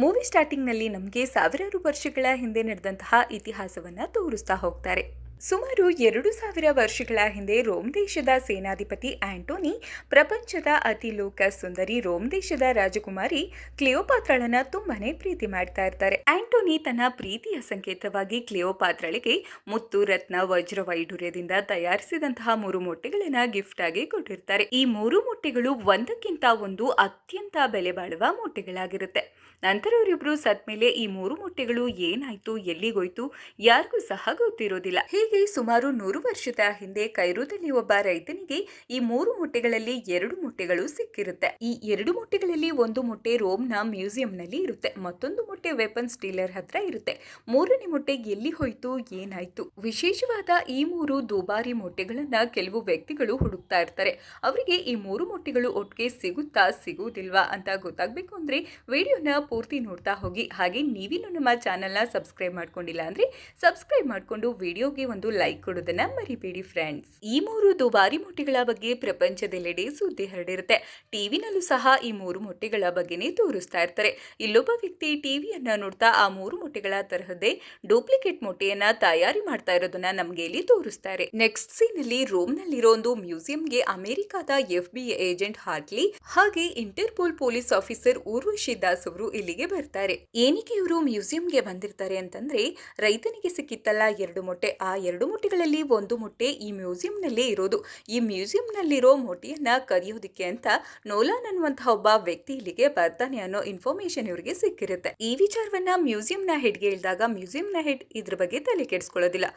Movie ಸ್ಟಾರ್ಟಿಂಗ್ನಲ್ಲಿ ನಮಗೆ ಸಾವಿರಾರು ವರ್ಷಗಳ ಹಿಂದೆ ನಡೆದಂತಹ ಇತಿಹಾಸವನ್ನ ತೋರಿಸ್ತಾ ಹೋಗ್ತಾರೆ. ಸುಮಾರು 2000 ವರ್ಷಗಳ ಹಿಂದೆ ರೋಮ್ ದೇಶದ ಸೇನಾಧಿಪತಿ ಆಂಟೋನಿ ಪ್ರಪಂಚದ ಅತಿ ಲೋಕ ಸುಂದರಿ ರೋಮ್ ದೇಶದ ರಾಜಕುಮಾರಿ ಕ್ಲಿಯೋಪಾತ್ರಳನ್ನ ತುಂಬಾನೇ ಪ್ರೀತಿ ಮಾಡ್ತಾ ಇರ್ತಾರೆ. ಆಂಟೋನಿ ತನ್ನ ಪ್ರೀತಿಯ ಸಂಕೇತವಾಗಿ ಕ್ಲಿಯೋಪಾತ್ರಳಿಗೆ ಮುತ್ತು ರತ್ನ ವಜ್ರ ವೈಢೂರ್ಯದಿಂದ ತಯಾರಿಸಿದಂತಹ 3 ಮೊಟ್ಟೆಗಳನ್ನ ಗಿಫ್ಟ್ ಆಗಿ ಕೊಟ್ಟಿರ್ತಾರೆ. ಈ 3 ಮೊಟ್ಟೆಗಳು ಒಂದಕ್ಕಿಂತ ಒಂದು ಅತ್ಯಂತ ಬೆಲೆ ಬಾಳುವ ಮೊಟ್ಟೆಗಳಾಗಿರುತ್ತೆ. ನಂತರ ಅವರಿಬ್ರು ಸತ್ ಮೇಲೆ ಈ 3 ಮೊಟ್ಟೆಗಳು ಏನಾಯ್ತು, ಎಲ್ಲಿಗೋಯ್ತು, ಯಾರಿಗೂ ಸಹ ಗೊತ್ತಿರೋದಿಲ್ಲ. ಹೀಗೆ ಸುಮಾರು 100 ವರ್ಷದ ಹಿಂದೆ ಕೈರೋದಲ್ಲಿ ಒಬ್ಬ ರೈತನಿಗೆ ಈ 3 ಮೊಟ್ಟೆಗಳಲ್ಲಿ 2 ಮೊಟ್ಟೆಗಳು ಸಿಕ್ಕಿರುತ್ತೆ. ಈ 2 ಮೊಟ್ಟೆಗಳಲ್ಲಿ ಒಂದು ಮೊಟ್ಟೆ ರೋಮ್ನ ಮ್ಯೂಸಿಯಂ ನಲ್ಲಿ ಇರುತ್ತೆ, ಮತ್ತೊಂದು ಮೊಟ್ಟೆ ವೆಪನ್ಸ್ ಡೀಲರ್ ಹತ್ರ ಇರುತ್ತೆ. 3ನೇ ಮೊಟ್ಟೆ ಎಲ್ಲಿ ಹೋಯ್ತು, ಏನಾಯ್ತು? ವಿಶೇಷವಾದ ಈ 3 ದುಬಾರಿ ಮೊಟ್ಟೆಗಳನ್ನ ಕೆಲವು ವ್ಯಕ್ತಿಗಳು ಹುಡುಕ್ತಾ ಇರ್ತಾರೆ. ಅವರಿಗೆ ಈ 3 ಮೊಟ್ಟೆಗಳು ಒಟ್ಟಿಗೆ ಸಿಗುತ್ತಾ ಸಿಗುವುದಿಲ್ವಾ ಅಂತ ಗೊತ್ತಾಗಬೇಕು ಅಂದ್ರೆ ವಿಡಿಯೋನ ಪೂರ್ತಿ ನೋಡ್ತಾ ಹೋಗಿ. ಹಾಗೆ ನೀವಿನ್ನು ನಮ್ಮ ಚಾನೆಲ್ನ ಸಬ್ಸ್ಕ್ರೈಬ್ ಮಾಡ್ಕೊಂಡಿಲ್ಲ ಅಂದ್ರೆ ಸಬ್ಸ್ಕ್ರೈಬ್ ಮಾಡ್ಕೊಂಡು ವಿಡಿಯೋಗೆ ಒಂದು ಲೈಕ್ ಕೊಡೋದನ್ನ ಮರಿಬೇಡಿ ಫ್ರೆಂಡ್ಸ್. ಈ 3 ದುಬಾರಿ ಮೊಟ್ಟೆಗಳ ಬಗ್ಗೆ ಪ್ರಪಂಚದೆಲ್ಲೆಡೆ ಸುದ್ದಿ ಹರಡಿರುತ್ತೆ. ಟಿವಿನಲ್ಲೂ ಸಹ ಈ 3 ಮೊಟ್ಟೆಗಳ ಬಗ್ಗೆನೇ ತೋರಿಸ್ತಾ ಇರ್ತಾರೆ. ಇಲ್ಲೊಬ್ಬ ವ್ಯಕ್ತಿ ಟಿವಿಯನ್ನ ನೋಡ್ತಾ ಆ 3 ಮೊಟ್ಟೆಗಳ ತರಹದೇ ಡೂಪ್ಲಿಕೇಟ್ ಮೊಟ್ಟೆಯನ್ನ ತಯಾರಿ ಮಾಡ್ತಾ ಇರೋದನ್ನ ನಮ್ಗೆ ಇಲ್ಲಿ ತೋರಿಸ್ತಾರೆ. ನೆಕ್ಸ್ಟ್ ಸೀನ್ ಅಲ್ಲಿ ರೋಮ್ ನಲ್ಲಿರೋ ಒಂದು ಮ್ಯೂಸಿಯಂಗೆ ಅಮೆರಿಕಾದ FBI ಏಜೆಂಟ್ ಹಾರ್ಟ್ಲಿ ಹಾಗೆ Interpol police officer Urvashi Das ಅವರು ಇಲ್ಲಿಗೆ ಬರ್ತಾರೆ. ಏನಕ್ಕೆ ಇವರು ಮ್ಯೂಸಿಯಂಗೆ ಬಂದಿರ್ತಾರೆ ಅಂತಂದ್ರೆ, ರೈತನಿಗೆ ಸಿಕ್ಕಿತ್ತಲ್ಲ 2 ಮೊಟ್ಟೆ, ಆ 2 ಮೊಟ್ಟೆಗಳಲ್ಲಿ ಒಂದು ಮೊಟ್ಟೆ ಈ ಮ್ಯೂಸಿಯಂ ನಲ್ಲೇ ಇರೋದು. ಈ ಮ್ಯೂಸಿಯಂ ನಲ್ಲಿರೋ ಮೊಟ್ಟೆಯನ್ನ ಕದಿಯೋದಕ್ಕೆ ಅಂತ ನೋಲಾನ್ ಅನ್ನುವಂತಹ ಒಬ್ಬ ವ್ಯಕ್ತಿ ಇಲ್ಲಿಗೆ ಬರ್ತಾನೆ ಅನ್ನೋ ಇನ್ಫಾರ್ಮೇಶನ್ ಇವರಿಗೆ ಸಿಕ್ಕಿರುತ್ತೆ. ಈ ವಿಚಾರವನ್ನ ಮ್ಯೂಸಿಯಂ ನ ಹೆಡ್ ಗೆ ಹೇಳಿದಾಗ ಮ್ಯೂಸಿಯಂ ನ ಹೆಡ್ ಇದ್ರ ಬಗ್ಗೆ ತಲೆ ಕೆಡಿಸ್ಕೊಳ್ಳೋದಿಲ್ಲ.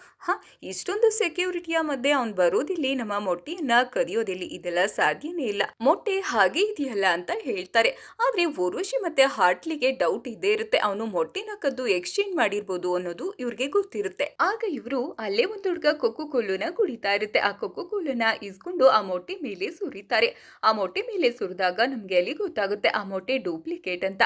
ಇಷ್ಟೊಂದು ಸೆಕ್ಯೂರಿಟಿಯ ಮಧ್ಯೆ ಅವ್ನು ಬರೋದಿಲ್ಲಿ, ನಮ್ಮ ಮೊಟ್ಟೆಯನ್ನ ಕದಿಯೋದಿಲ್ಲಿ, ಇದೆಲ್ಲ ಸಾಧ್ಯನೇ ಇಲ್ಲ, ಮೊಟ್ಟೆ ಹಾಗೆ ಇದೆಯಲ್ಲ ಅಂತ ಹೇಳ್ತಾರೆ. ಆದ್ರೆ ಊರ್ವಶಿ ಮತ್ತೆ ಹಾರ್ಟ್ಲಿಗೆ ಡೌಟ್ ಇದ್ದೇ ಇರುತ್ತೆ, ಅವನು ಮೊಟ್ಟೆನ ಕದ್ದು ಎಕ್ಸ್ಚೇಂಜ್ ಮಾಡಿರ್ಬೋದು ಅನ್ನೋದು ಇವ್ರಿಗೆ ಗೊತ್ತಿರುತ್ತೆ. ಆಗ ಇವರು ಅಲ್ಲೇ ಒಂದು ಹುಡುಗ ಕೊಕ್ಕೋ ಕೋಲುನ ಕುಡಿತಾ ಇರುತ್ತೆ. ಆ ಕೊಕ್ಕೋ ಕೋಲುನ ಇಸ್ಕೊಂಡು ಆ ಮೊಟ್ಟೆ ಮೇಲೆ ಸುರಿತಾರೆ. ಆ ಮೊಟ್ಟೆ ಮೇಲೆ ಸುರಿದಾಗ ನಮ್ಗೆ ಅಲ್ಲಿ ಗೊತ್ತಾಗುತ್ತೆ ಆ ಮೊಟ್ಟೆ ಡೂಪ್ಲಿಕೇಟ್ ಅಂತ.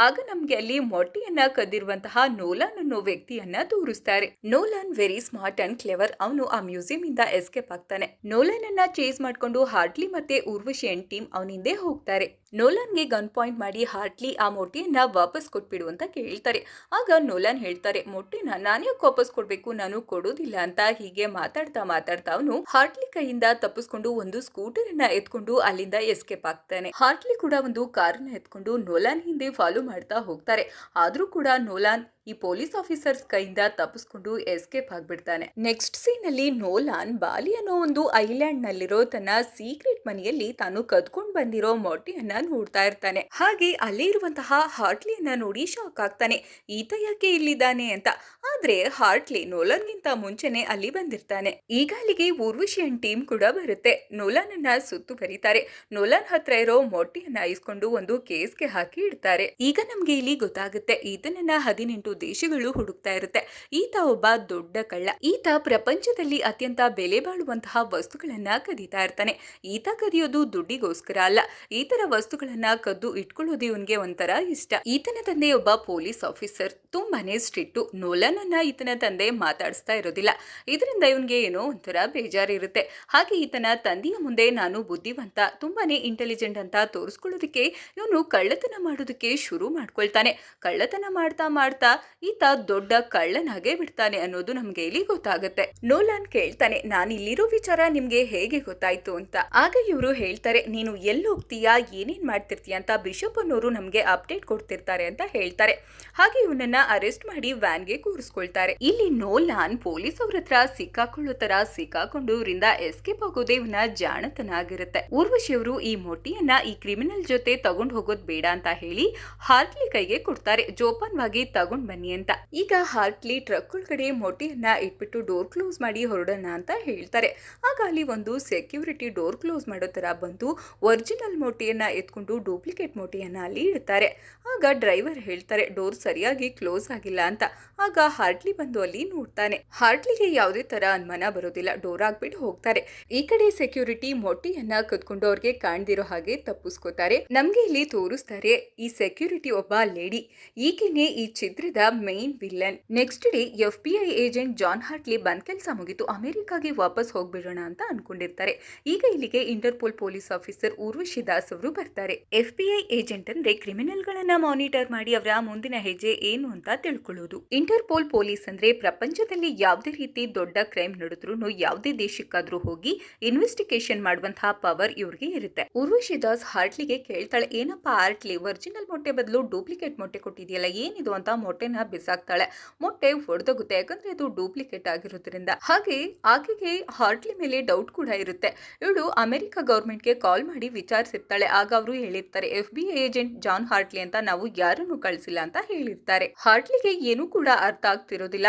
ಆಗ ನಮ್ಗೆ ಅಲ್ಲಿ ಮೊಟ್ಟೆಯನ್ನ ಕದ್ದಿರುವಂತಹ ನೋಲಾನ್ ಅನ್ನೋ ವ್ಯಕ್ತಿಯನ್ನ ತೋರಿಸ್ತಾರೆ. ನೋಲಾನ್ ವೆರಿ ಸ್ಮಾರ್ಟ್ ಅಂಡ್ ಕ್ಲೆವರ್. ಅವನು ಆ ಮ್ಯೂಸಿಯಂ ಇಂದ ಎಸ್ಕೇಪ್ ಆಗ್ತಾನೆ. ನೋಲಾನ್ ಅನ್ನ ಚೇಸ್ ಮಾಡ್ಕೊಂಡು ಹಾರ್ಟ್ಲಿ ಮತ್ತೆ ಊರ್ವಶಿ ಅಂಡ್ ಟೀಮ್ ಅವನಿಂದೆ ಹೋಗ್ತಾರೆ. ನೋಲಾನ್ಗೆ ಗನ್ ಪಾಯಿಂಟ್ ಮಾಡಿ ಹಾರ್ಟ್ಲಿ ಆ ಮೊಟ್ಟೆಯನ್ನ ವಾಪಸ್ ಕೊಟ್ಬಿಡು ಅಂತ ಕೇಳ್ತಾರೆ. ಆಗ ನೋಲಾನ್ ಹೇಳ್ತಾರೆ, ಮೊಟ್ಟೆನ ನಾನು ಯಾಕೆ ವಾಪಸ್ ಕೊಡ್ಬೇಕು, ನಾನು ಕೊಡೋದಿಲ್ಲ ಅಂತ. ಹೀಗೆ ಮಾತಾಡ್ತಾ ಮಾತಾಡ್ತಾ ಅವನು ಹಾರ್ಟ್ಲಿ ಕೈಯಿಂದ ತಪ್ಪಿಸ್ಕೊಂಡು ಒಂದು ಸ್ಕೂಟರ್ ಅನ್ನ ಎತ್ಕೊಂಡು ಅಲ್ಲಿಂದ ಎಸ್ಕೇಪ್ ಆಗ್ತಾನೆ. ಹಾರ್ಟ್ಲಿ ಕೂಡ ಒಂದು ಕಾರನ್ನ ಎತ್ಕೊಂಡು ನೋಲಾನ್ ಹಿಂದೆ ಫಾಲೋ ಮಾಡ್ತಾ ಹೋಗ್ತಾರೆ. ಆದ್ರೂ ಕೂಡ ನೋಲಾನ್ ಈ ಪೊಲೀಸ್ ಆಫೀಸರ್ಸ್ ಕೈಯಿಂದ ತಪ್ಪಿಸ್ಕೊಂಡು ಎಸ್ಕೇಪ್ ಆಗ್ಬಿಡ್ತಾನೆ. ನೆಕ್ಸ್ಟ್ ಸೀನ್ ಅಲ್ಲಿ ನೋಲಾನ್ ಬಾಲಿ ಅನ್ನೋ ಒಂದು ಐಲ್ಯಾಂಡ್ ನಲ್ಲಿರೋ ತನ್ನ ಸೀಕ್ರೆಟ್ ಮನೆಯಲ್ಲಿ ತಾನು ಕದ್ಕೊಂಡು ಬಂದಿರೋ ಮೊಟ್ಟೆಯನ್ನ ನೋಡ್ತಾ ಇರ್ತಾನೆ. ಹಾಗೆ ಅಲ್ಲಿ ಇರುವಂತಹ ಹಾರ್ಟ್ಲಿಯನ್ನ ನೋಡಿ ಶಾಕ್ ಆಗ್ತಾನೆ, ಈತ ಯಾಕೆ ಇಲ್ಲಿದ್ದಾನೆ ಅಂತ. ಆದ್ರೆ ಹಾರ್ಟ್ಲಿ ನೋಲಾನ್ಗಿಂತ ಮುಂಚೆನೆ ಅಲ್ಲಿ ಬಂದಿರ್ತಾನೆ. ಈಗ ಅಲ್ಲಿಗೆ ಊರ್ವಶಿ ಅಂಡ್ ಟೀಮ್ ಕೂಡ ಬರುತ್ತೆ. ನೋಲಾನ್ ಅನ್ನ ಸುತ್ತುವರಿತಾರೆ. ನೋಲಾನ್ ಹತ್ರ ಇರೋ ಮೊಟ್ಟೆಯನ್ನ ಇಸ್ಕೊಂಡು ಒಂದು ಕೇಸ್ಗೆ ಹಾಕಿ ಇಡ್ತಾರೆ. ಈಗ ನಮ್ಗೆ ಇಲ್ಲಿ ಗೊತ್ತಾಗುತ್ತೆ, ಈತನನ್ನ 18 ದೇಶಗಳು ಹುಡುಕ್ತಾ ಇರುತ್ತೆ. ಈತ ಒಬ್ಬ ದೊಡ್ಡ ಕಳ್ಳ. ಈತ ಪ್ರಪಂಚದಲ್ಲಿ ಅತ್ಯಂತ ಬೆಲೆ ಬಾಳುವಂತಹ ವಸ್ತುಗಳನ್ನ ಕದೀತಾ ಇರ್ತಾನೆ. ಈತ ಕದಿಯೋದು ದುಡ್ಡಿಗೋಸ್ಕರ ಅಲ್ಲ, ಈತರ ವಸ್ತುಗಳನ್ನ ಕದ್ದು ಇಟ್ಕೊಳ್ಳೋದು ಇವನ್ಗೆ ಒಂಥರ ಇಷ್ಟ. ಈತನ ತಂದೆ ಒಬ್ಬ ಪೊಲೀಸ್ ಆಫೀಸರ್, ತುಂಬಾನೇ ಸ್ಟ್ರಿಕ್ಟು. ನೋಲಾನ್ ಅನ್ನ ಈತನ ತಂದೆ ಮಾತಾಡಿಸ್ತಾ ಇರೋದಿಲ್ಲ. ಇದರಿಂದ ಇವನ್ಗೆ ಏನೋ ಒಂಥರ ಬೇಜಾರಿರುತ್ತೆ. ಹಾಗೆ ಈತನ ತಂದೆಯ ಮುಂದೆ ನಾನು ಬುದ್ಧಿವಂತ, ತುಂಬಾನೇ ಇಂಟೆಲಿಜೆಂಟ್ ಅಂತ ತೋರಿಸ್ಕೊಳ್ಳೋದಕ್ಕೆ ಇವನು ಕಳ್ಳತನ ಮಾಡೋದಕ್ಕೆ ಶುರು ಮಾಡ್ಕೊಳ್ತಾನೆ. ಕಳ್ಳತನ ಮಾಡ್ತಾ ಮಾಡ್ತಾ ಈತ ದೊಡ್ಡ ಕಳ್ಳನಾಗೆ ಬಿಡ್ತಾನೆ ಅನ್ನೋದು ನಮ್ಗೆ ಇಲ್ಲಿ ಗೊತ್ತಾಗುತ್ತೆ. ನೋಲಾನ್ ಕೇಳ್ತಾನೆ, ನಾನು ಇಲ್ಲಿರೋ ವಿಚಾರ ನಿಮ್ಗೆ ಹೇಗೆ ಗೊತ್ತಾಯ್ತು ಅಂತ. ಆಗ ಇವರು ಹೇಳ್ತಾರೆ, ನೀನು ಎಲ್ಲಿ ಹೋಗ್ತೀಯಾ, ಏನೇನ್ ಮಾಡ್ತಿರ್ತೀಯ ಅಂತ ಬಿಷಪ್ ಅನ್ನೋರು ನಮ್ಗೆ ಅಪ್ಡೇಟ್ ಕೊಡ್ತಿರ್ತಾರೆ ಅಂತ ಹೇಳ್ತಾರೆ. ಹಾಗೆ ಇವನನ್ನ ಅರೆಸ್ಟ್ ಮಾಡಿ ವ್ಯಾನ್ಗೆ ಕೂರಿಸ್ಕೊಳ್ತಾರೆ. ಇಲ್ಲಿ ನೋಲಾನ್ ಪೊಲೀಸ್ ಅವ್ರ ಹತ್ರ ಸಿಕ್ಕಾಕೊಳ್ಳೋ ತರ ಸಿಕ್ಕಾಕೊಂಡು ಇವರಿಂದ ಎಸ್ಕೇಪ್ ಆಗೋದೇ ಇವನ ಜಾಣತನ ಆಗಿರುತ್ತೆ. ಊರ್ವಶಿ ಅವರು ಈ ಮೊಟ್ಟೆಯನ್ನ ಈ ಕ್ರಿಮಿನಲ್ ಜೊತೆ ತಗೊಂಡ್ ಹೋಗೋದ್ ಬೇಡ ಅಂತ ಹೇಳಿ ಹಾರ್ಟ್ಲಿ ಕೈಗೆ ಕೊಡ್ತಾರೆ, ಜೋಪಾನವಾಗಿ ತಗೊಂಡ್ ಬನ್ನಿ ಅಂತ. ಈಗ ಹಾರ್ಟ್ಲಿ ಟ್ರಕ್ ಒಳಗಡೆ ಮೊಟ್ಟೆಯನ್ನ ಇಟ್ಬಿಟ್ಟು ಡೋರ್ ಕ್ಲೋಸ್ ಮಾಡಿ ಹೊರಡೋಣ ಅಂತ ಹೇಳ್ತಾರೆ. ಆಗ ಅಲ್ಲಿ ಒಂದು ಸೆಕ್ಯೂರಿಟಿ ಡೋರ್ ಕ್ಲೋಸ್ ಮಾಡೋ ತರ ಬಂದು ಒರಿಜಿನಲ್ ಮೊಟ್ಟೆಯನ್ನ ಎತ್ಕೊಂಡು ಡೂಪ್ಲಿಕೇಟ್ ಮೊಟ್ಟೆಯನ್ನ ಅಲ್ಲಿ ಇಡ್ತಾರೆ. ಆಗ ಡ್ರೈವರ್ ಹೇಳ್ತಾರೆ, ಡೋರ್ ಸರಿಯಾಗಿ ಕ್ಲೋಸ್ ಆಗಿಲ್ಲ ಅಂತ. ಆಗ ಹಾರ್ಟ್ಲಿ ಬಂದು ಅಲ್ಲಿ ನೋಡ್ತಾನೆ. ಹಾರ್ಟ್ಲಿಗೆ ಯಾವುದೇ ತರ ಅನುಮಾನ ಬರೋದಿಲ್ಲ, ಡೋರ್ ಆಗ್ಬಿಟ್ಟು ಹೋಗ್ತಾರೆ. ಈ ಕಡೆ ಸೆಕ್ಯೂರಿಟಿ ಮೊಟ್ಟೆಯನ್ನ ಕದ್ಕೊಂಡು ಅವ್ರಿಗೆ ಕಾಣ್ದಿರೋ ಹಾಗೆ ತಪ್ಪಿಸ್ಕೋತಾರೆ. ನಮ್ಗೆ ಇಲ್ಲಿ ತೋರಿಸ್ತಾರೆ, ಈ ಸೆಕ್ಯೂರಿಟಿ ಒಬ್ಬ ಲೇಡಿ, ಈಕೆನೆ ಈ ಚಿತ್ರದ main villain. Next day FBI agent John Hartley ಬಂದ್ ಕೆಲಸ ಮುಗಿತು, ಅಮೆರಿಕಾಗೆ ವಾಪಸ್ ಹೋಗ್ಬಿಡೋಣ ಅಂತ ಅನ್ಕೊಂಡಿರ್ತಾರೆ. ಈಗ ಇಲ್ಲಿಗೆ Interpol police officer Urvashi Das ಅವರು ಬರ್ತಾರೆ. FBI ಏಜೆಂಟ್ ಅಂದ್ರೆ ಕ್ರಿಮಿನಲ್ ಗಳನ್ನ ಮಾನಿಟರ್ ಮಾಡಿ ಅವರ ಮುಂದಿನ ಹೆಜ್ಜೆ ಏನು ಅಂತ ತಿಳ್ಕೊಳ್ಳೋದು. ಇಂಟರ್ಪೋಲ್ ಪೊಲೀಸ್ ಅಂದ್ರೆ ಪ್ರಪಂಚದಲ್ಲಿ ಯಾವುದೇ ರೀತಿ ದೊಡ್ಡ ಕ್ರೈಮ್ ನಡೆದ್ರೂ ಯಾವುದೇ ದೇಶಕ್ಕಾದ್ರೂ ಹೋಗಿ ಇನ್ವೆಸ್ಟಿಗೇಷನ್ ಮಾಡುವಂತಹ ಪವರ್ ಇವ್ರಿಗೆ ಇರುತ್ತೆ. ಊರ್ವಶಿ ದಾಸ್ ಹಾರ್ಟ್ಲಿಗೆ ಕೇಳ್ತಾಳೆ, ಏನಪ್ಪಾ ಹಾರ್ಟ್ಲಿ, ಒರಿಜಿನಲ್ ಮೊಟ್ಟೆ ಬದಲು ಡೂಪ್ಲಿಕೇಟ್ ಮೊಟ್ಟೆ ಕೊಟ್ಟಿದೆಯಲ್ಲ, ಏನಿದು ಅಂತ ಮೊಟ್ಟೆನ ಬಿಸಾಕ್ತಾಳೆ. ಮೊಟ್ಟೆ ಹೊಡೆದೋಗುತ್ತೆ, ಯಾಕಂದ್ರೆ ಅದು ಡೂಪ್ಲಿಕೇಟ್ ಆಗಿರೋದ್ರಿಂದ. ಹಾಗೆ ಆಕೆಗೆ ಹಾರ್ಟ್ಲಿ ಮೇಲೆ ಡೌಟ್ ಕೂಡ ಇರುತ್ತೆ. ಇವಳು ಅಮೆರಿಕ ಗವರ್ಮೆಂಟ್ಗೆ ಕಾಲ್ ಮಾಡಿ ವಿಚಾರಿಸಿರ್ತಾಳೆ. ಆಗ ಅವರು ಹೇಳಿರ್ತಾರೆ, FBI ಏಜೆಂಟ್ ಜಾನ್ ಹಾರ್ಟ್ಲಿ ಅಂತ ನಾವು ಯಾರನ್ನು ಕಳಿಸಿಲ್ಲ ಅಂತ ಹೇಳಿರ್ತಾರೆ. ಹಾರ್ಟ್ಲಿಗೆ ಏನೂ ಕೂಡ ಅರ್ಥ ಆಗ್ತಿರೋದಿಲ್ಲ.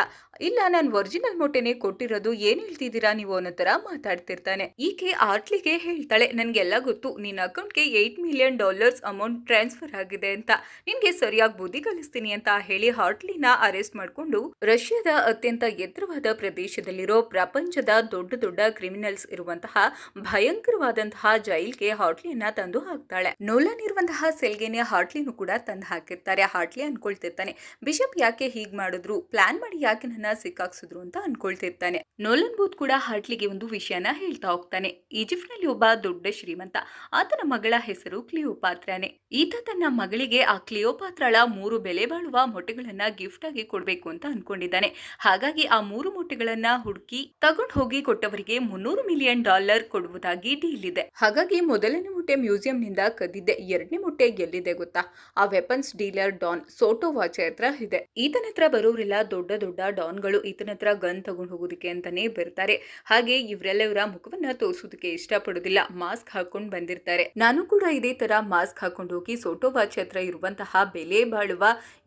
ಇಲ್ಲ, ನಾನು ಒರಿಜಿನಲ್ ಮೊಟ್ಟೆನೆ ಕೊಟ್ಟಿರೋದು, ಏನ್ ಹೇಳ್ತಿದ್ದೀರಾ ನೀವು ಅನ್ನೋ ತರ ಮಾತಾಡ್ತಿರ್ತಾನೆ. ಈಕೆ ಹಾರ್ಟ್ಲಿಗೆ ಹೇಳ್ತಾಳೆ, ನನ್ಗೆಲ್ಲ ಗೊತ್ತು, ನಿನ್ನ ಅಕೌಂಟ್ಗೆ $8 ಮಿಲಿಯನ್ ಅಮೌಂಟ್ ಟ್ರಾನ್ಸ್ಫರ್ ಆಗಿದೆ ಅಂತ, ನಿನ್ಗೆ ಸರಿಯಾಗಿ ಬುದ್ಧಿ ಕಲಿಸ್ತೀನಿ ಅಂತ ಹೇಳಿ ಹಾರ್ಟ್ಲಿನ ಅರೆಸ್ಟ್ ಮಾಡ್ಕೊಂಡು ರಷ್ಯಾದ ಅತ್ಯಂತ ಎತ್ತರವಾದ ಪ್ರದೇಶದಲ್ಲಿರೋ ಪ್ರಪಂಚದ ದೊಡ್ಡ ದೊಡ್ಡ ಕ್ರಿಮಿನಲ್ಸ್ ಇರುವಂತಹ ಭಯಂಕರವಾದಂತಹ ಜೈಲ್ಗೆ ಹಾರ್ಟ್ಲಿಯನ್ನ ತಂದು ಹಾಕ್ತಾಳೆ. ನೋಲನ್ ಇರುವಂತಹ ಸೆಲ್ಗೆನೆ ಹಾರ್ಟ್ಲಿನೂ ಕೂಡ ತಂದು ಹಾಕಿರ್ತಾರೆ. ಹಾರ್ಟ್ಲಿ ಅನ್ಕೊಳ್ತಿರ್ತಾನೆ, ಬಿಷಪ್ ಯಾಕೆ ಹೀಗ್ ಮಾಡಿದ್ರು, ಪ್ಲಾನ್ ಮಾಡಿ ಯಾಕೆ ನನ್ನ ಸಿಕ್ಕಾಕ್ಸಿದ್ರು ಅಂತ ಅನ್ಕೊಳ್ತಿರ್ತಾನೆ. ನೋಲನ್ ಬೂತ್ ಕೂಡ ಹಾರ್ಟ್ಲಿಗೆ ಒಂದು ವಿಷಯನ ಹೇಳ್ತಾ ಹೋಗ್ತಾನೆ. ಈಜಿಪ್ಟ್ ನಲ್ಲಿ ಒಬ್ಬ ದೊಡ್ಡ ಶ್ರೀಮಂತ, ಆತನ ಮಗಳ ಹೆಸರು ಕ್ಲಿಯೋಪಾತ್ರಾನೆ. ಈತ ತನ್ನ ಮಗಳಿಗೆ ಆ ಕ್ಲಿಯೋಪಾತ್ರಾಳ 3 ಬೆಲೆ ಬಾಳುವ ಮೊಟ್ಟೆಗಳನ್ನ ಗಿಫ್ಟ್ ಆಗಿ ಕೊಡ್ಬೇಕು ಅಂತ ಅನ್ಕೊಂಡಿದ್ದಾನೆ. ಹಾಗಾಗಿ ಆ 3 ಮೊಟ್ಟೆಗಳನ್ನ ಹುಡುಕಿ ತಗೊಂಡು ಹೋಗಿ ಕೊಟ್ಟವರಿಗೆ $300 ಮಿಲಿಯನ್ ಕೊಡುವುದಾಗಿ ಡೀಲ್ ಇದೆ. ಹಾಗಾಗಿ ಮೊದಲನೇ ಮೊಟ್ಟೆ ಮ್ಯೂಸಿಯಂ ನಿಂದ ಕದ್ದಿದ್ದೆ, 2ನೇ ಮೊಟ್ಟೆ ಎಲ್ಲಿದೆ ಗೊತ್ತಾ, ಆ ವೆಪನ್ಸ್ ಡೀಲರ್ ಡಾನ್ ಸೋಟೋವಾಚೆ ಹತ್ರ ಇದೆ. ಈತನ ಹತ್ರ ಬರೋರೆಲ್ಲ ದೊಡ್ಡ ದೊಡ್ಡ ಡಾನ್ಗಳು ಈತನ ಹತ್ರ ಗನ್ ತಗೊಂಡು ಹೋಗೋದಕ್ಕೆ ಅಂತಾನೆ ಬರ್ತಾರೆ. ಹಾಗೆ ಇವರೆಲ್ಲ ಇವರ ಮುಖವನ್ನ ತೋರಿಸೋದಕ್ಕೆ ಇಷ್ಟಪಡೋದಿಲ್ಲ, ಮಾಸ್ಕ್ ಹಾಕೊಂಡು ಬಂದಿರ್ತಾರೆ. ನಾನು ಕೂಡ ಇದೇ ತರ ಮಾಸ್ಕ್ ಹಾಕೊಂಡು ಹೋಗಿ ಸೋಟೋವಾಚೆ ಹತ್ರ ಇರುವಂತಹ ಬೆಲೆ ಬಾಳುವ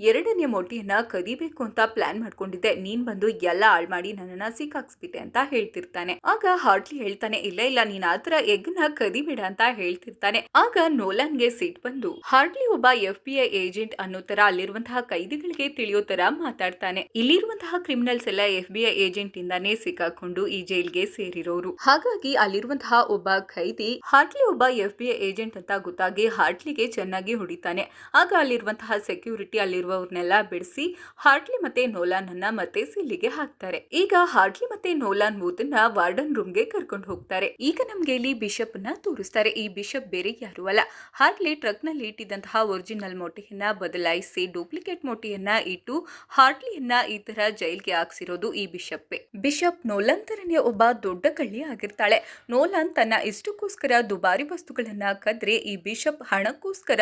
2ನೇ ಮೊಟ್ಟೆಯನ್ನ ಕದಿಬೇಕು ಅಂತ ಪ್ಲಾನ್ ಮಾಡ್ಕೊಂಡಿದ್ದೆ, ನೀನ್ ಬಂದು ಎಲ್ಲ ಹಾಳು ಮಾಡಿ ನನ್ನನ್ನ ಸಿಕ್ಕಾಕ್ಸ್ಬಿಟ್ಟೆ ಅಂತ ಹೇಳ್ತಿರ್ತಾನೆ. ಆಗ ಹಾರ್ಟ್ಲಿ ಹೇಳ್ತಾನೆ, ಇಲ್ಲ ಇಲ್ಲ, ನೀನ್ ಆತರ ಎಗ್ನ ಕದಿಬೇಡ ಅಂತ ಹೇಳ್ತಿರ್ತಾನೆ. ಆಗ ನೋಲನ್ಗೆ ಸಿಟ್ ಬಂದು ಹಾರ್ಟ್ಲಿ ಒಬ್ಬ FBI ಏಜೆಂಟ್ ಅನ್ನೋ ತರ ಅಲ್ಲಿರುವಂತಹ ಕೈದಿಗಳಿಗೆ ತಿಳಿಯೋ ತರ ಮಾತಾಡ್ತಾನೆ. ಇಲ್ಲಿರುವಂತಹ ಕ್ರಿಮಿನಲ್ಸ್ ಎಲ್ಲ FBI ಏಜೆಂಟ್ ಇಂದಾನೇ ಸಿಕ್ಕಾಕೊಂಡು ಈ ಜೈಲ್ಗೆ ಸೇರಿರೋರು. ಹಾಗಾಗಿ ಅಲ್ಲಿರುವಂತಹ ಒಬ್ಬ ಖೈದಿ ಹಾರ್ಟ್ಲಿ ಒಬ್ಬ FBI ಏಜೆಂಟ್ ಅಂತ ಗೊತ್ತಾಗಿ ಹಾರ್ಟ್ಲಿಗೆ ಚೆನ್ನಾಗಿ ಹೊಡಿತಾನೆ. ಆಗ ಅಲ್ಲಿರುವಂತಹ ಸೆಕ್ಯೂರಿಟಿ ಅಲ್ಲಿರುವವ್ರನ್ನೆಲ್ಲ ಬಿಡಿಸಿ ಹಾರ್ಟ್ಲಿ ಮತ್ತೆ ನೋಲಾನ್ ಅನ್ನ ಮತ್ತೆ ಸಿಲ್ಲಿಗೆ ಹಾಕ್ತಾರೆ. ಈಗ ಹಾರ್ಟ್ಲಿ ಮತ್ತೆ ನೋಲಾನ್ ಬೂತನ್ನ ವಾರ್ಡನ್ ರೂಮ್ಗೆ ಕರ್ಕೊಂಡು ಹೋಗ್ತಾರೆ. ಈಗ ನಮ್ಗೆ ಇಲ್ಲಿ ಬಿಷಪ್ ನ ತೋರಿಸ್ತಾರೆ. ಈ ಬಿಷಪ್ ಬೇರೆ ಯಾರು ಅಲ್ಲ, ಹಾರ್ಟ್ಲಿ ಟ್ರಕ್ ನಲ್ಲಿ ಇಟ್ಟಿದ್ದಂತಹ ಒರಿಜಿನಲ್ ಮೊಟ್ಟೆಯನ್ನ ಬದಲಾಯಿಸಿ ಡೂಪ್ಲಿಕೇಟ್ ಮೊಟ್ಟೆಯನ್ನ ಇಟ್ಟು ಹಾರ್ಟ್ಲಿಯನ್ನ ಈ ತರ ಜೈಲ್ಗೆ ಹಾಕ್ಸಿರೋದು ಈ ಬಿಷಪ್ಪೇ. ಬಿಷಪ್ ನೋಲನ್ ತರನೇ ಒಬ್ಬ ದೊಡ್ಡ ಕಳ್ಳಿ ಆಗಿರ್ತಾಳೆ. ನೋಲನ್ ತನ್ನ ಇಷ್ಟಕ್ಕೋಸ್ಕರ ದುಬಾರಿ ವಸ್ತುಗಳನ್ನ ಕದ್ರೆ ಈ ಬಿಷಪ್ ಹಣಕ್ಕೋಸ್ಕರ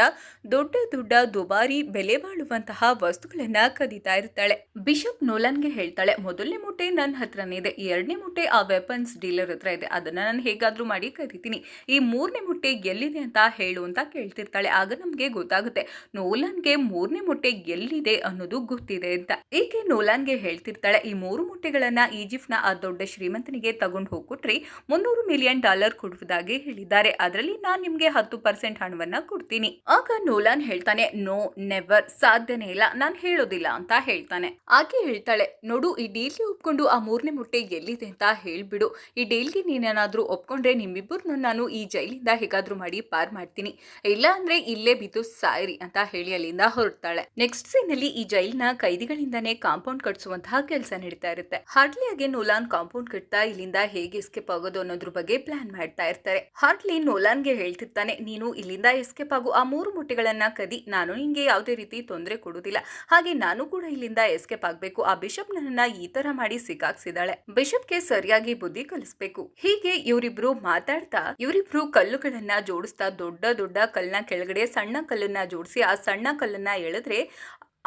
ದೊಡ್ಡ ದೊಡ್ಡ ದುಬಾರಿ ಬೆಲೆ ಬಾಳುವಂತಹ ವಸ್ತುಗಳನ್ನ ಕದೀತಾ ಇರ್ತಾಳೆ. ಬಿಷಪ್ ನೋಲನ್ಗೆ ಹೇಳ್ತಾಳೆ, ಮೊದಲನೇ ಮೊಟ್ಟೆ ನನ್ನ ಹತ್ರನೇ ಇದೆ, 2ನೇ ಮೊಟ್ಟೆ ಆ ವೆಪನ್ಸ್ ಡೀಲರ್ ಹತ್ರ ಇದೆ, ಅದನ್ನ ನಾನು ಹೇಗಾದ್ರೂ ಮಾಡಿ ಕದೀತೀನಿ, ಈ 3ನೇ ಮೊಟ್ಟೆ ಎಲ್ಲಿದೆ ಅಂತ ಹೇಳು ಅಂತ ಕೇಳ್ತಿರ್ತಾಳೆ. ಆಗ ನಮ್ಗೆ ಗೊತ್ತಾಗುತ್ತೆ ನೋಲನ್ಗೆ 3ನೇ ಮೊಟ್ಟೆ ಎಲ್ಲಿದೆ ಅನ್ನೋದು ಗೊತ್ತಿದೆ ಅಂತ. ಏಕೆ ನೋಲಾನ್ಗೆ ಹೇಳ್ತಿರ್ತಾಳೆ, ಈ 3 ಮೊಟ್ಟೆಗಳನ್ನ ಈಜಿಪ್ಟ್ ನ ಆ ದೊಡ್ಡ ಶ್ರೀಮಂತನಿಗೆ ತಗೊಂಡು ಹೋಗ್ಕೊಟ್ರೆ $300 ಮಿಲಿಯನ್ ಕೊಡುವುದಾಗಿ ಹೇಳಿದ್ದಾರೆ, ಅದರಲ್ಲಿ ನಾನ್ ನಿಮ್ಗೆ 10% ಹಣವನ್ನ ಕೊಡ್ತೀನಿ. ಆಗ ನೋಲಾನ್ ಹೇಳ್ತಾನೆ, ನೋ ನೆವರ್, ಸಾಧ್ಯನೇ ಇಲ್ಲ, ನಾನ್ ಹೇಳೋದಿಲ್ಲ ಅಂತ ಹೇಳ್ತಾನೆ. ಆಕೆ ಹೇಳ್ತಾಳೆ, ನೋಡು, ಈ ಡೀಲ್ಗೆ ಒಪ್ಕೊಂಡು ಆ 3ನೇ ಮೊಟ್ಟೆ ಎಲ್ಲಿದೆ ಅಂತ ಹೇಳ್ಬಿಡು, ಈ ಡೀಲ್ಗೆ ನೀನೇನಾದ್ರೂ ಒಪ್ಕೊಂಡ್ರೆ ನಿಮ್ಮಿಬ್ಬರನ್ನು ನಾನು ಈ ಜೈಲಿಂದ ಹೇಗಾದ್ರೂ ಮಾಡಿ ಪಾರ್ ಮಾಡ್ತೀನಿ, ಇಲ್ಲ ಅಂದ್ರೆ ಇಲ್ಲೇ ಬಿದ್ದು ಸಾಯಿರಿ ಅಂತ ಹೇಳಿ ಅಲ್ಲಿಂದ ಹೊರಡ್ತಾಳೆ. ನೆಕ್ಸ್ಟ್ ಸೀನ್ ಅಲ್ಲಿ ಈ ಜೈಲಿನ ಕೈದಿಗಳಿಂದಾನೇ ಕಾಂಪೌಂಡ್ ಕಟ್ಸುವಂತಹ ಕೆಲಸ ನಡೀತಾ ಇರುತ್ತೆ. ಹಾರ್ಟ್ಲಿ ಹಾಗೆ ನೋಲಾನ್ ಕಾಂಪೌಂಡ್ ಕಟ್ತಾ ಇಲ್ಲಿಂದ ಹೇಗೆ ಎಸ್ಕೇಪ್ ಆಗೋದು ಅನ್ನೋದ್ರ ಬಗ್ಗೆ ಪ್ಲಾನ್ ಮಾಡ್ತಾ ಇರ್ತಾರೆ. ಹಾರ್ಟ್ಲಿ ನೋಲಾನ್ಗೆ ಹೇಳ್ತಿರ್ತಾನೆ, ನೀನು ಇಲ್ಲಿಂದ ಎಸ್ಕೇಪ್ ಆಗು, ಆ 3 ಮೊಟ್ಟೆಗಳನ್ನ ಕದಿ, ನಾನು ನಿಂಗೆ ಯಾವುದೇ ರೀತಿ ತೊಂದರೆ ಕೊಡುವುದಿಲ್ಲ, ಹಾಗೆ ನಾನು ಕೂಡ ಇಲ್ಲಿಂದ ಎಸ್ಕೇಪ್ ಆಗ್ಬೇಕು, ಆ ಬಿಷಪ್ ನನ್ನನ್ನ ಈ ತರ ಮಾಡಿ ಸಿಕ್ಕಾಕ್ಸಿದಾಳೆ, ಬಿಷಪ್ಗೆ ಸರಿಯಾಗಿ ಬುದ್ಧಿ ಕಲಿಸ್ಬೇಕು. ಹೀಗೆ ಇವರಿಬ್ರು ಮಾತಾಡ್ತಾ ಇವರಿಬ್ರು ಕಲ್ಲುಗಳನ್ನ ಜೋಡಿಸ್ತಾ ದೊಡ್ಡ ದೊಡ್ಡ ಕಲ್ಲನ್ನ ಕೆಳಗಡೆ ಸಣ್ಣ ಕಲ್ಲನ್ನ ಜೋಡಿಸಿ ಆ ಸಣ್ಣ ಕಲ್ಲನ್ನ ಎಳೆದ್ರೆ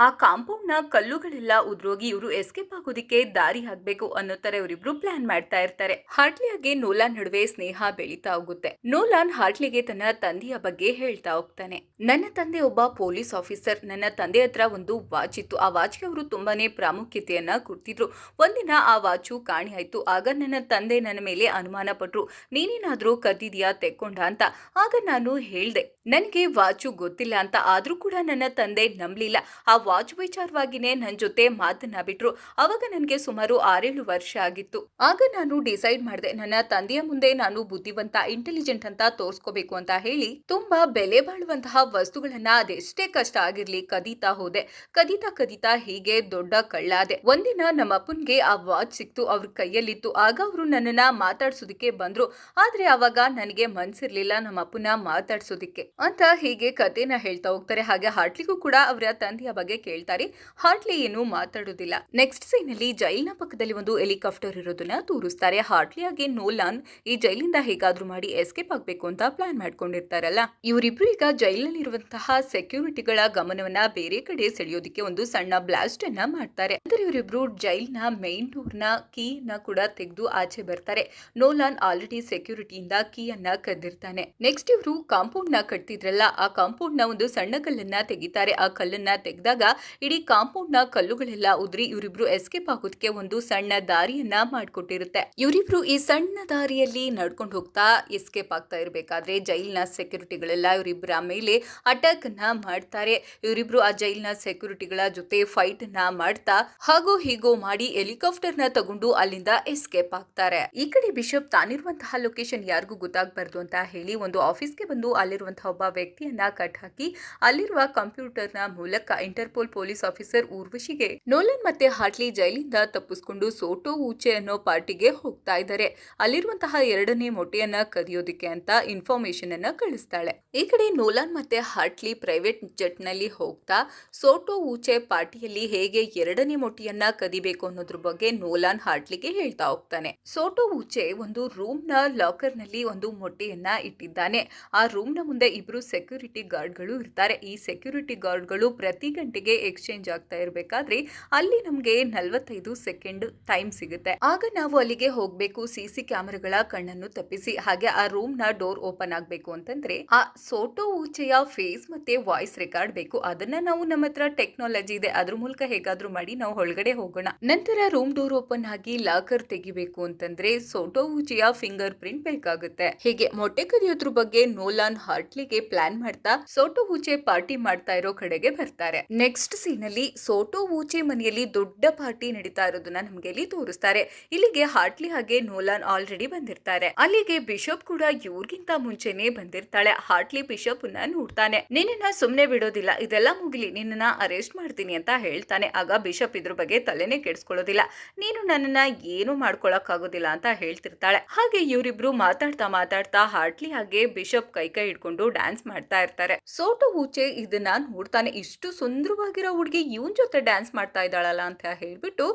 ಆ ಕಾಂಪೌಂಡ್ ನ ಕಲ್ಲುಗಳೆಲ್ಲ ಉದ್ರೋಗಿ ಇವರು ಎಸ್ಕೇಪ್ ಆಗೋದಿಕ್ಕೆ ದಾರಿ ಆಗ್ಬೇಕು ಅನ್ನೋ ತರ ಇವರಿಬ್ರು ಪ್ಲಾನ್ ಮಾಡ್ತಾ ಇರ್ತಾರೆ. ಹಾರ್ಟ್ಲಿಯಾಗೆ ನೋಲಾನ್ ನಡುವೆ ಸ್ನೇಹ ಬೆಳೀತಾ ಹೋಗುತ್ತೆ. ನೋಲಾನ್ ಹಾರ್ಟ್ಲಿಗೆ ತನ್ನ ತಂದೆಯ ಬಗ್ಗೆ ಹೇಳ್ತಾ ಹೋಗ್ತಾನೆ. ನನ್ನ ತಂದೆ ಒಬ್ಬ ಪೊಲೀಸ್ ಆಫೀಸರ್, ನನ್ನ ತಂದೆ ಹತ್ರ ಒಂದು ವಾಚ್ ಇತ್ತು, ಆ ವಾಚ್ಗೆ ಅವರು ತುಂಬಾನೇ ಪ್ರಾಮುಖ್ಯತೆಯನ್ನ ಕೊಡ್ತಿದ್ರು. ಒಂದಿನ ಆ ವಾಚು ಕಾಣಿ ಆಯ್ತು. ಆಗ ನನ್ನ ತಂದೆ ನನ್ನ ಮೇಲೆ ಅನುಮಾನ ಪಟ್ರು, ನೀನೇನಾದ್ರೂ ಕದ್ದಿದ್ಯಾ, ತೆಕ್ಕೊಂಡ ಅಂತ. ಆಗ ನಾನು ಹೇಳ್ದೆ ನನಗೆ ವಾಚು ಗೊತ್ತಿಲ್ಲ ಅಂತ. ಆದ್ರೂ ಕೂಡ ನನ್ನ ತಂದೆ ನಂಬಲಿಲ್ಲ. ಆ ವಾಚ್ ವಿಚಾರವಾಗಿನೇ ನನ್ನ ಜೊತೆ ಮಾತನ್ನ ಬಿಟ್ರು. ಅವಾಗ ನನಗೆ ಸುಮಾರು 6-7 ವರ್ಷ ಆಗಿತ್ತು. ಆಗ ನಾನು ಡಿಸೈಡ್ ಮಾಡಿದೆ, ನನ್ನ ತಂದೆಯ ಮುಂದೆ ನಾನು ಬುದ್ಧಿವಂತ, ಇಂಟೆಲಿಜೆಂಟ್ ಅಂತ ತೋರ್ಸ್ಕೋಬೇಕು ಅಂತ ಹೇಳಿ ತುಂಬಾ ಬೆಲೆ ಬಾಳುವಂತಹ ವಸ್ತುಗಳನ್ನ ಅದೆಷ್ಟೇ ಕಷ್ಟ ಆಗಿರ್ಲಿ ಕದೀತಾ ಹೋದೆ. ಕದೀತಾ ಹೀಗೆ ದೊಡ್ಡ ಕಳ್ಳಾದೆ. ಒಂದಿನ ನಮ್ಮ ಅಪ್ಪನ್ಗೆ ಆ ವಾಚ್ ಸಿಕ್ತು, ಅವ್ರ ಕೈಯಲ್ಲಿತ್ತು. ಆಗ ಅವರು ನನ್ನನ್ನ ಮಾತಾಡ್ಸೋದಿಕ್ಕೆ ಬಂದ್ರು. ಆದ್ರೆ ಅವಾಗ ನನಗೆ ಮನ್ಸಿರ್ಲಿಲ್ಲ ನಮ್ಮ ಅಪ್ಪನ ಮಾತಾಡ್ಸೋದಿಕ್ಕೆ ಅಂತ. ಹೀಗೆ ಕಥೆನ ಹೇಳ್ತಾ ಹೋಗ್ತಾರೆ. ಹಾಗೆ ಹಾರ್ಟ್ಲಿಗೂ ಕೂಡ ಅವರ ತಂದೆಯ ಬಗ್ಗೆ ಕೇಳ್ತಾರೆ. ಹಾರ್ಟ್ಲಿ ಏನು ಮಾತಾಡೋದಿಲ್ಲ. ನೆಕ್ಸ್ಟ್ ಸೀನ್ ಅಲ್ಲಿ ಜೈಲಿನ ಪಕ್ಕದಲ್ಲಿ ಒಂದು ಹೆಲಿಕಾಪ್ಟರ್ ಇರೋದನ್ನ ತೋರಿಸ್ತಾರೆ. ಹಾರ್ಟ್ಲಿ ಹಾಗೆ ನೋಲಾನ್ ಈ ಜೈಲಿಂದ ಹೇಗಾದ್ರೂ ಮಾಡಿ ಎಸ್ಕೇಪ್ ಆಗ್ಬೇಕು ಅಂತ ಪ್ಲಾನ್ ಮಾಡ್ಕೊಂಡಿರ್ತಾರಲ್ಲ. ಇವರಿಬ್ರು ಈಗ ಜೈಲಿನಲ್ಲಿರುವಂತಹ ಸೆಕ್ಯೂರಿಟಿಗಳ ಗಮನವನ್ನ ಬೇರೆ ಕಡೆ ಸೆಳೆಯೋದಿಕ್ಕೆ ಒಂದು ಸಣ್ಣ ಬ್ಲಾಸ್ಟ್ ಅನ್ನ ಮಾಡ್ತಾರೆ. ಅಂದ್ರೆ ಇವರಿಬ್ರು ಜೈಲಿನ ಮೇನ್ ಡೋರ್ ನ ಕೀ ನ ಕೂಡ ತೆಗೆದು ಆಚೆ ಬರ್ತಾರೆ. ನೋಲಾನ್ ಆಲ್ರೆಡಿ ಸೆಕ್ಯೂರಿಟಿಯಿಂದ ಕೀ ಅನ್ನ ಕದ್ದಿರ್ತಾನೆ. ನೆಕ್ಸ್ಟ್ ಇವರು ಕಾಂಪೌಂಡ್ ನ ಕಟ್ತಿದ್ರಲ್ಲ, ಆ ಕಾಂಪೌಂಡ್ ನ ಒಂದು ಸಣ್ಣ ಕಲ್ಲನ್ನ ತೆಗಿತಾರೆ. ಆ ಕಲ್ಲನ್ನ ತೆಗೆದಾಗ ಇಡೀ ಕಾಂಪೌಂಡ್ ನ ಕಲ್ಲುಗಳೆಲ್ಲ ಉದ್ರಿ ಇವರಿಬ್ರು ಎಸ್ಕೇಪ್ ಆಗೋದಕ್ಕೆ ಒಂದು ಸಣ್ಣ ದಾರಿಯನ್ನ ಮಾಡ್ಕೊಟ್ಟಿರುತ್ತೆ. ಇವರಿಬ್ರು ಈ ಸಣ್ಣ ದಾರಿಯಲ್ಲಿ ನಡ್ಕೊಂಡು ಹೋಗ್ತಾ ಎಸ್ಕೇಪ್ ಆಗ್ತಾ ಇರ್ಬೇಕಾದ್ರೆ ಜೈಲಿನ ಸೆಕ್ಯೂರಿಟಿಗಳೆಲ್ಲ ಇವರಿಬ್ಬರ ಮೇಲೆ ಅಟ್ಯಾಕ್ ಅನ್ನ ಮಾಡ್ತಾರೆ. ಇವರಿಬ್ರು ಆ ಜೈಲಿನ ಸೆಕ್ಯೂರಿಟಿಗಳ ಜೊತೆ ಫೈಟ್ ಅನ್ನ ಮಾಡ್ತಾ ಹಾಗೂ ಹೀಗೋ ಮಾಡಿ ಹೆಲಿಕಾಪ್ಟರ್ ನ ತಗೊಂಡು ಅಲ್ಲಿಂದ ಎಸ್ಕೇಪ್ ಆಗ್ತಾರೆ. ಈ ಕಡೆ ಬಿಷಪ್ ತಾನಿರುವಂತಹ ಲೊಕೇಶನ್ ಯಾರಿಗೂ ಗೊತ್ತಾಗಬಾರ್ದು ಅಂತ ಹೇಳಿ ಒಂದು ಆಫೀಸ್ಗೆ ಬಂದು ಅಲ್ಲಿರುವಂತಹ ಒಬ್ಬ ವ್ಯಕ್ತಿಯನ್ನ ಕಟ್ ಹಾಕಿ ಅಲ್ಲಿರುವ ಕಂಪ್ಯೂಟರ್ ನ ಮೂಲಕ ಇಂಟರ್ಪೋಲ್ ಪೊಲೀಸ್ ಆಫೀಸರ್ ಊರ್ವಶಿಗೆ ನೋಲನ್ ಮತ್ತೆ ಹಾರ್ಟ್ಲಿ ಜೈಲಿಂದ ತಪ್ಪಿಸ್ಕೊಂಡು ಸೋಟೋ ಊಚೆ ಅನ್ನೋ ಪಾರ್ಟಿಗೆ ಹೋಗ್ತಾ ಇದ್ದಾರೆ. ಅಲ್ಲಿರುವಂತಹ 2ನೇ ಮೊಟ್ಟೆಯನ್ನ ಕದಿಯೋದಿಕ್ಕೆ ಅಂತ ಇನ್ಫಾರ್ಮೇಶನ್ ಅನ್ನ ಕಳಿಸ್ತಾಳೆ. ಈ ಕಡೆ ನೋಲಾನ್ ಮತ್ತೆ ಹಾರ್ಟ್ಲಿ ಪ್ರೈವೇಟ್ ಜೆಟ್ ನಲ್ಲಿ ಹೋಗ್ತಾ ಸೋಟೋ ಊಚೆ ಪಾರ್ಟಿಯಲ್ಲಿ ಹೇಗೆ 2ನೇ ಮೊಟ್ಟೆಯನ್ನ ಕದಿಬೇಕು ಅನ್ನೋದ್ರ ಬಗ್ಗೆ ನೋಲಾನ್ ಹಾರ್ಟ್ಲಿಗೆ ಹೇಳ್ತಾ ಹೋಗ್ತಾನೆ. ಸೋಟೋ ಊಚೆ ಒಂದು ರೂಮ್ ನ ಲಾಕರ್ ನಲ್ಲಿ ಒಂದು ಮೊಟ್ಟೆಯನ್ನ ಇಟ್ಟಿದ್ದಾನೆ. ಆ ರೂಮ್ ನ ಮುಂದೆ ಇಬ್ರು ಸೆಕ್ಯೂರಿಟಿ ಗಾರ್ಡ್ ಗಳು ಇರ್ತಾರೆ. ಈ ಸೆಕ್ಯೂರಿಟಿ ಗಾರ್ಡ್ ಗಳು ಪ್ರತಿ ಗಂಟೆಗೆ ಎಕ್ಸ್ಚೇಂಜ್ ಆಗ್ತಾ ಇರ್ಬೇಕಾದ್ರೆ ಅಲ್ಲಿ ನಮ್ಗೆ 45 ಸೆಕೆಂಡ್ ಟೈಮ್ ಸಿಗುತ್ತೆ. ಆಗ ನಾವು ಅಲ್ಲಿಗೆ ಹೋಗ್ಬೇಕು, ಸಿಸಿ ಕ್ಯಾಮೆರಾಗಳ ಕಣ್ಣನ್ನು ತಪ್ಪಿಸಿ. ಹಾಗೆ ಆ ರೂಮ್ ನ ಡೋರ್ ಓಪನ್ ಆಗ್ಬೇಕು ಅಂತಂದ್ರೆ ಆ ಸೋಟೋ ಊಚೆಯ ಫೇಸ್ ಮತ್ತೆ ವಾಯ್ಸ್ ರೆಕಾರ್ಡ್ ಬೇಕು. ಅದನ್ನ ನಾವು ನಮ್ಮ ಹತ್ರ ಟೆಕ್ನಾಲಜಿ ಇದೆ, ಅದ್ರ ಮೂಲಕ ಹೇಗಾದ್ರೂ ಮಾಡಿ ನಾವು ಒಳಗಡೆ ಹೋಗೋಣ. ನಂತರ ರೂಮ್ ಡೋರ್ ಓಪನ್ ಆಗಿ ಲಾಕರ್ ತೆಗಿಬೇಕು ಅಂತಂದ್ರೆ ಸೋಟೋ ಊಚೆಯ ಫಿಂಗರ್ ಪ್ರಿಂಟ್ ಬೇಕಾಗುತ್ತೆ. ಹೀಗೆ ಮೊಟ್ಟೆ ಕದಿಯೋದ್ರ ಬಗ್ಗೆ ನೋಲಾನ್ ಹಾರ್ಟ್ಲಿಗೆ ಪ್ಲಾನ್ ಮಾಡ್ತಾ ಸೋಟೋ ಊಚೆ ಪಾರ್ಟಿ ಮಾಡ್ತಾ ಇರೋ ಕಡೆಗೆ ಬರ್ತಾರೆ. ನೆಕ್ಸ್ಟ್ ಸೀನ್ ಅಲ್ಲಿ ಸೋಟೋ ಊಚೆ ಮನೆಯಲ್ಲಿ ದೊಡ್ಡ ಪಾರ್ಟಿ ನಡೀತಾ ಇರೋದನ್ನ ನಮ್ಗೆ ಇಲ್ಲಿ ತೋರಿಸ್ತಾರೆ. ಇಲ್ಲಿಗೆ ಹಾರ್ಟ್ಲಿ ಹಾಗೆ ನೋಲಾನ್ ಆಲ್ರೆಡಿ ಬಂದಿರ್ತಾರೆ. ಅಲ್ಲಿಗೆ ಬಿಷಪ್ ಕೂಡ ಇವ್ರಿಗಿಂತ ಮುಂಚೆನೆ ಬಂದಿರ್ತಾಳೆ. ಹಾರ್ಟ್ಲಿ ಬಿಷಪ್ ನ ನೋಡ್ತಾನೆ. ನಿನ್ನ ಸುಮ್ನೆ ಬಿಡೋದಿಲ್ಲ, ಇದೆಲ್ಲ ಮುಗಿಲಿ, ನಿನ್ನ ಅರೆಸ್ಟ್ ಮಾಡ್ತೀನಿ ಅಂತ ಹೇಳ್ತಾನೆ. ಆಗ ಬಿಷಪ್ ಇದ್ರ ಬಗ್ಗೆ ತಲೆನೇ ಕೆಡಿಸ್ಕೊಳ್ಳೋದಿಲ್ಲ. ನೀನು ನನ್ನನ್ನ ಏನು ಮಾಡ್ಕೊಳಕ್ ಆಗೋದಿಲ್ಲ ಅಂತ ಹೇಳ್ತಿರ್ತಾಳೆ. ಹಾಗೆ ಇವರಿಬ್ರು ಮಾತಾಡ್ತಾ ಹಾರ್ಟ್ಲಿ ಹಾಗೆ ಬಿಷಪ್ ಕೈ ಹಿಡ್ಕೊಂಡು ಡ್ಯಾನ್ಸ್ ಮಾಡ್ತಾ ಇರ್ತಾರೆ. ಸೋಟೋ ಊಚೆ ಇದನ್ನ ನೋಡ್ತಾನೆ. ಇಷ್ಟು ಸುಂದರವಾಗಿರೋ ಹುಡುಗಿ ಇವನ್ ಜೊತೆ ಡ್ಯಾನ್ಸ್ ಮಾಡ್ತಾ ಇದ್ದಾಳಲ್ಲ ಅಂತ ಹೇಳ್ಬಿಟ್ಟು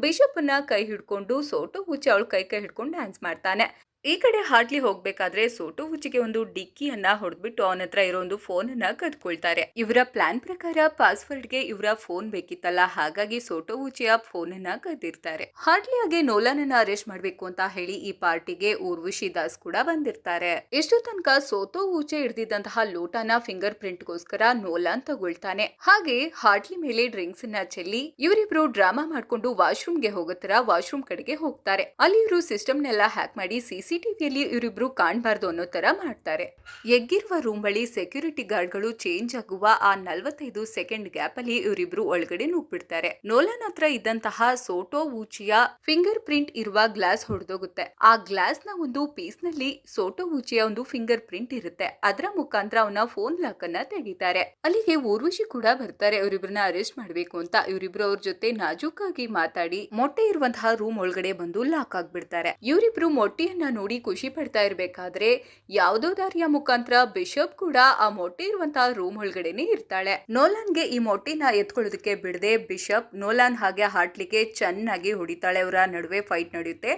ಬಿಷಪ್ ನ ಕೈ ಹಿಡ್ಕೊಂಡು ಸೋಟೋ ಊಚೆ ಅವಳ ಕೈ ಹಿಡ್ಕೊಂಡು ಡ್ಯಾನ್ಸ್ ಮಾಡ್ತಾನೆ. ಈ ಕಡೆ ಹಾರ್ಟ್ಲಿ ಹೋಗ್ಬೇಕಾದ್ರೆ ಸೋಟೋ ಊಚಿಗೆ ಒಂದು ಡಿಕ್ಕಿಯನ್ನ ಹೊಡೆದ್ಬಿಟ್ಟು ಅವನ ಹತ್ರ ಇರೋ ಒಂದು ಫೋನ್ ಅನ್ನ ಕದ್ಕೊಳ್ತಾರೆ. ಇವರ ಪ್ಲಾನ್ ಪ್ರಕಾರ ಪಾಸ್ವರ್ಡ್ ಗೆ ಇವರ ಫೋನ್ ಬೇಕಿತ್ತಲ್ಲ, ಹಾಗಾಗಿ ಸೋಟೋ ಊಚಿಯ ಫೋನ್ ಅನ್ನ ಕದ್ದಿರ್ತಾರೆ. ಹಾರ್ಟ್ಲಿ ಹಾಗೆ ನೋಲಾನ್ ಅನ್ನ ಅರೆಸ್ಟ್ ಮಾಡ್ಬೇಕು ಅಂತ ಹೇಳಿ ಈ ಪಾರ್ಟಿಗೆ ಊರ್ವಶಿ ದಾಸ್ ಕೂಡ ಬಂದಿರ್ತಾರೆ. ಎಷ್ಟು ತನಕ ಸೋಟೋ ಊಚೆ ಹಿಡಿದಿದ್ದಂತಹ ಲೋಟನ ಫಿಂಗರ್ ಪ್ರಿಂಟ್ ಗೋಸ್ಕರ ನೋಲಾನ್ ತಗೊಳ್ತಾನೆ. ಹಾಗೆ ಹಾರ್ಟ್ಲಿ ಮೇಲೆ ಡ್ರಿಂಕ್ಸ್ ಅನ್ನ ಚೆಲ್ಲಿ ಇವರಿಬ್ರು ಡ್ರಾಮಾ ಮಾಡ್ಕೊಂಡು ವಾಶ್ರೂಮ್ ಗೆ ಹೋಗೋತರ ವಾಶ್ರೂಮ್ ಕಡೆಗೆ ಹೋಗ್ತಾರೆ. ಅಲ್ಲಿ ಇವರು ಸಿಸ್ಟಮ್ ನೆಲ್ಲ ಹ್ಯಾಕ್ ಮಾಡಿ ಸಿಸಿಟಿವಿಯಲ್ಲಿ ಇವರಿಬ್ರು ಕಾಣಬಾರ್ದು ಅನ್ನೋ ತರ ಮಾಡ್ತಾರೆ. ಎಗ್ಗಿರುವ ರೂಮ್ ಬಳಿ ಸೆಕ್ಯೂರಿಟಿ ಗಾರ್ಡ್ ಗಳು ಚೇಂಜ್ ಆಗುವ ಆ 45 ಸೆಕೆಂಡ್ ಗ್ಯಾಪ್ ಅಲ್ಲಿ ಇವರಿಬ್ರು ಒಳಗಡೆ ನುಗ್ಬಿಡ್ತಾರೆ. ನೋಲಾನ್ ಹತ್ರ ಇದ್ದಂತಹ ಸೋಟೋ ಊಚಿಯ ಫಿಂಗರ್ ಪ್ರಿಂಟ್ ಇರುವ ಗ್ಲಾಸ್ ಹೊಡೆದೋಗುತ್ತೆ. ಆ ಗ್ಲಾಸ್ ನ ಒಂದು ಪೀಸ್ ನಲ್ಲಿ ಸೋಟೋ ಊಚಿಯ ಒಂದು ಫಿಂಗರ್ ಪ್ರಿಂಟ್ ಇರುತ್ತೆ. ಅದರ ಮುಖಾಂತರ ಅವನ ಫೋನ್ ಲಾಕ್ ಅನ್ನ ತೆಗಿತಾರೆ. ಅಲ್ಲಿಗೆ ಊರ್ವಶಿ ಕೂಡ ಬರ್ತಾರೆ ಇವರಿಬ್ರನ್ನ ಅರೆಸ್ಟ್ ಮಾಡ್ಬೇಕು ಅಂತ. ಇವರಿಬ್ರು ಅವ್ರ ಜೊತೆ ನಾಜೂಕಾಗಿ ಮಾತಾಡಿ ಮೊಟ್ಟೆ ಇರುವಂತಹ ರೂಮ್ ಒಳಗಡೆ ಬಂದು ಲಾಕ್ ಆಗ್ಬಿಡ್ತಾರೆ. ಇವರಿಬ್ರು ಮೊಟ್ಟೆಯನ್ನ ನೋಡಿ ಖುಷಿ ಪಡ್ತಾ ಇರ್ಬೇಕಾದ್ರೆ ಯಾವ್ದೋ ದಾರಿಯ ಮುಖಾಂತರ ಬಿಷಪ್ ಕೂಡ ಆ ಮೊಟ್ಟೆ ಇರುವಂತಹ ರೂಮ್ ಒಳಗಡೆನೆ ಇರ್ತಾಳೆ. ನೋಲಾನ್ಗೆ ಈ ಮೊಟ್ಟೆನ ಎತ್ಕೊಳ್ಳೋದಕ್ಕೆ ಬಿಡದೆ ಬಿಷಪ್ ನೋಲಾನ್ ಹಾಗೆ ಹಾರ್ಟ್ಲಿಗೆ ಚೆನ್ನಾಗಿ ಹೊಡಿತಾಳೆ. ಅವರ ನಡುವೆ ಫೈಟ್ ನಡೆಯುತ್ತೆ.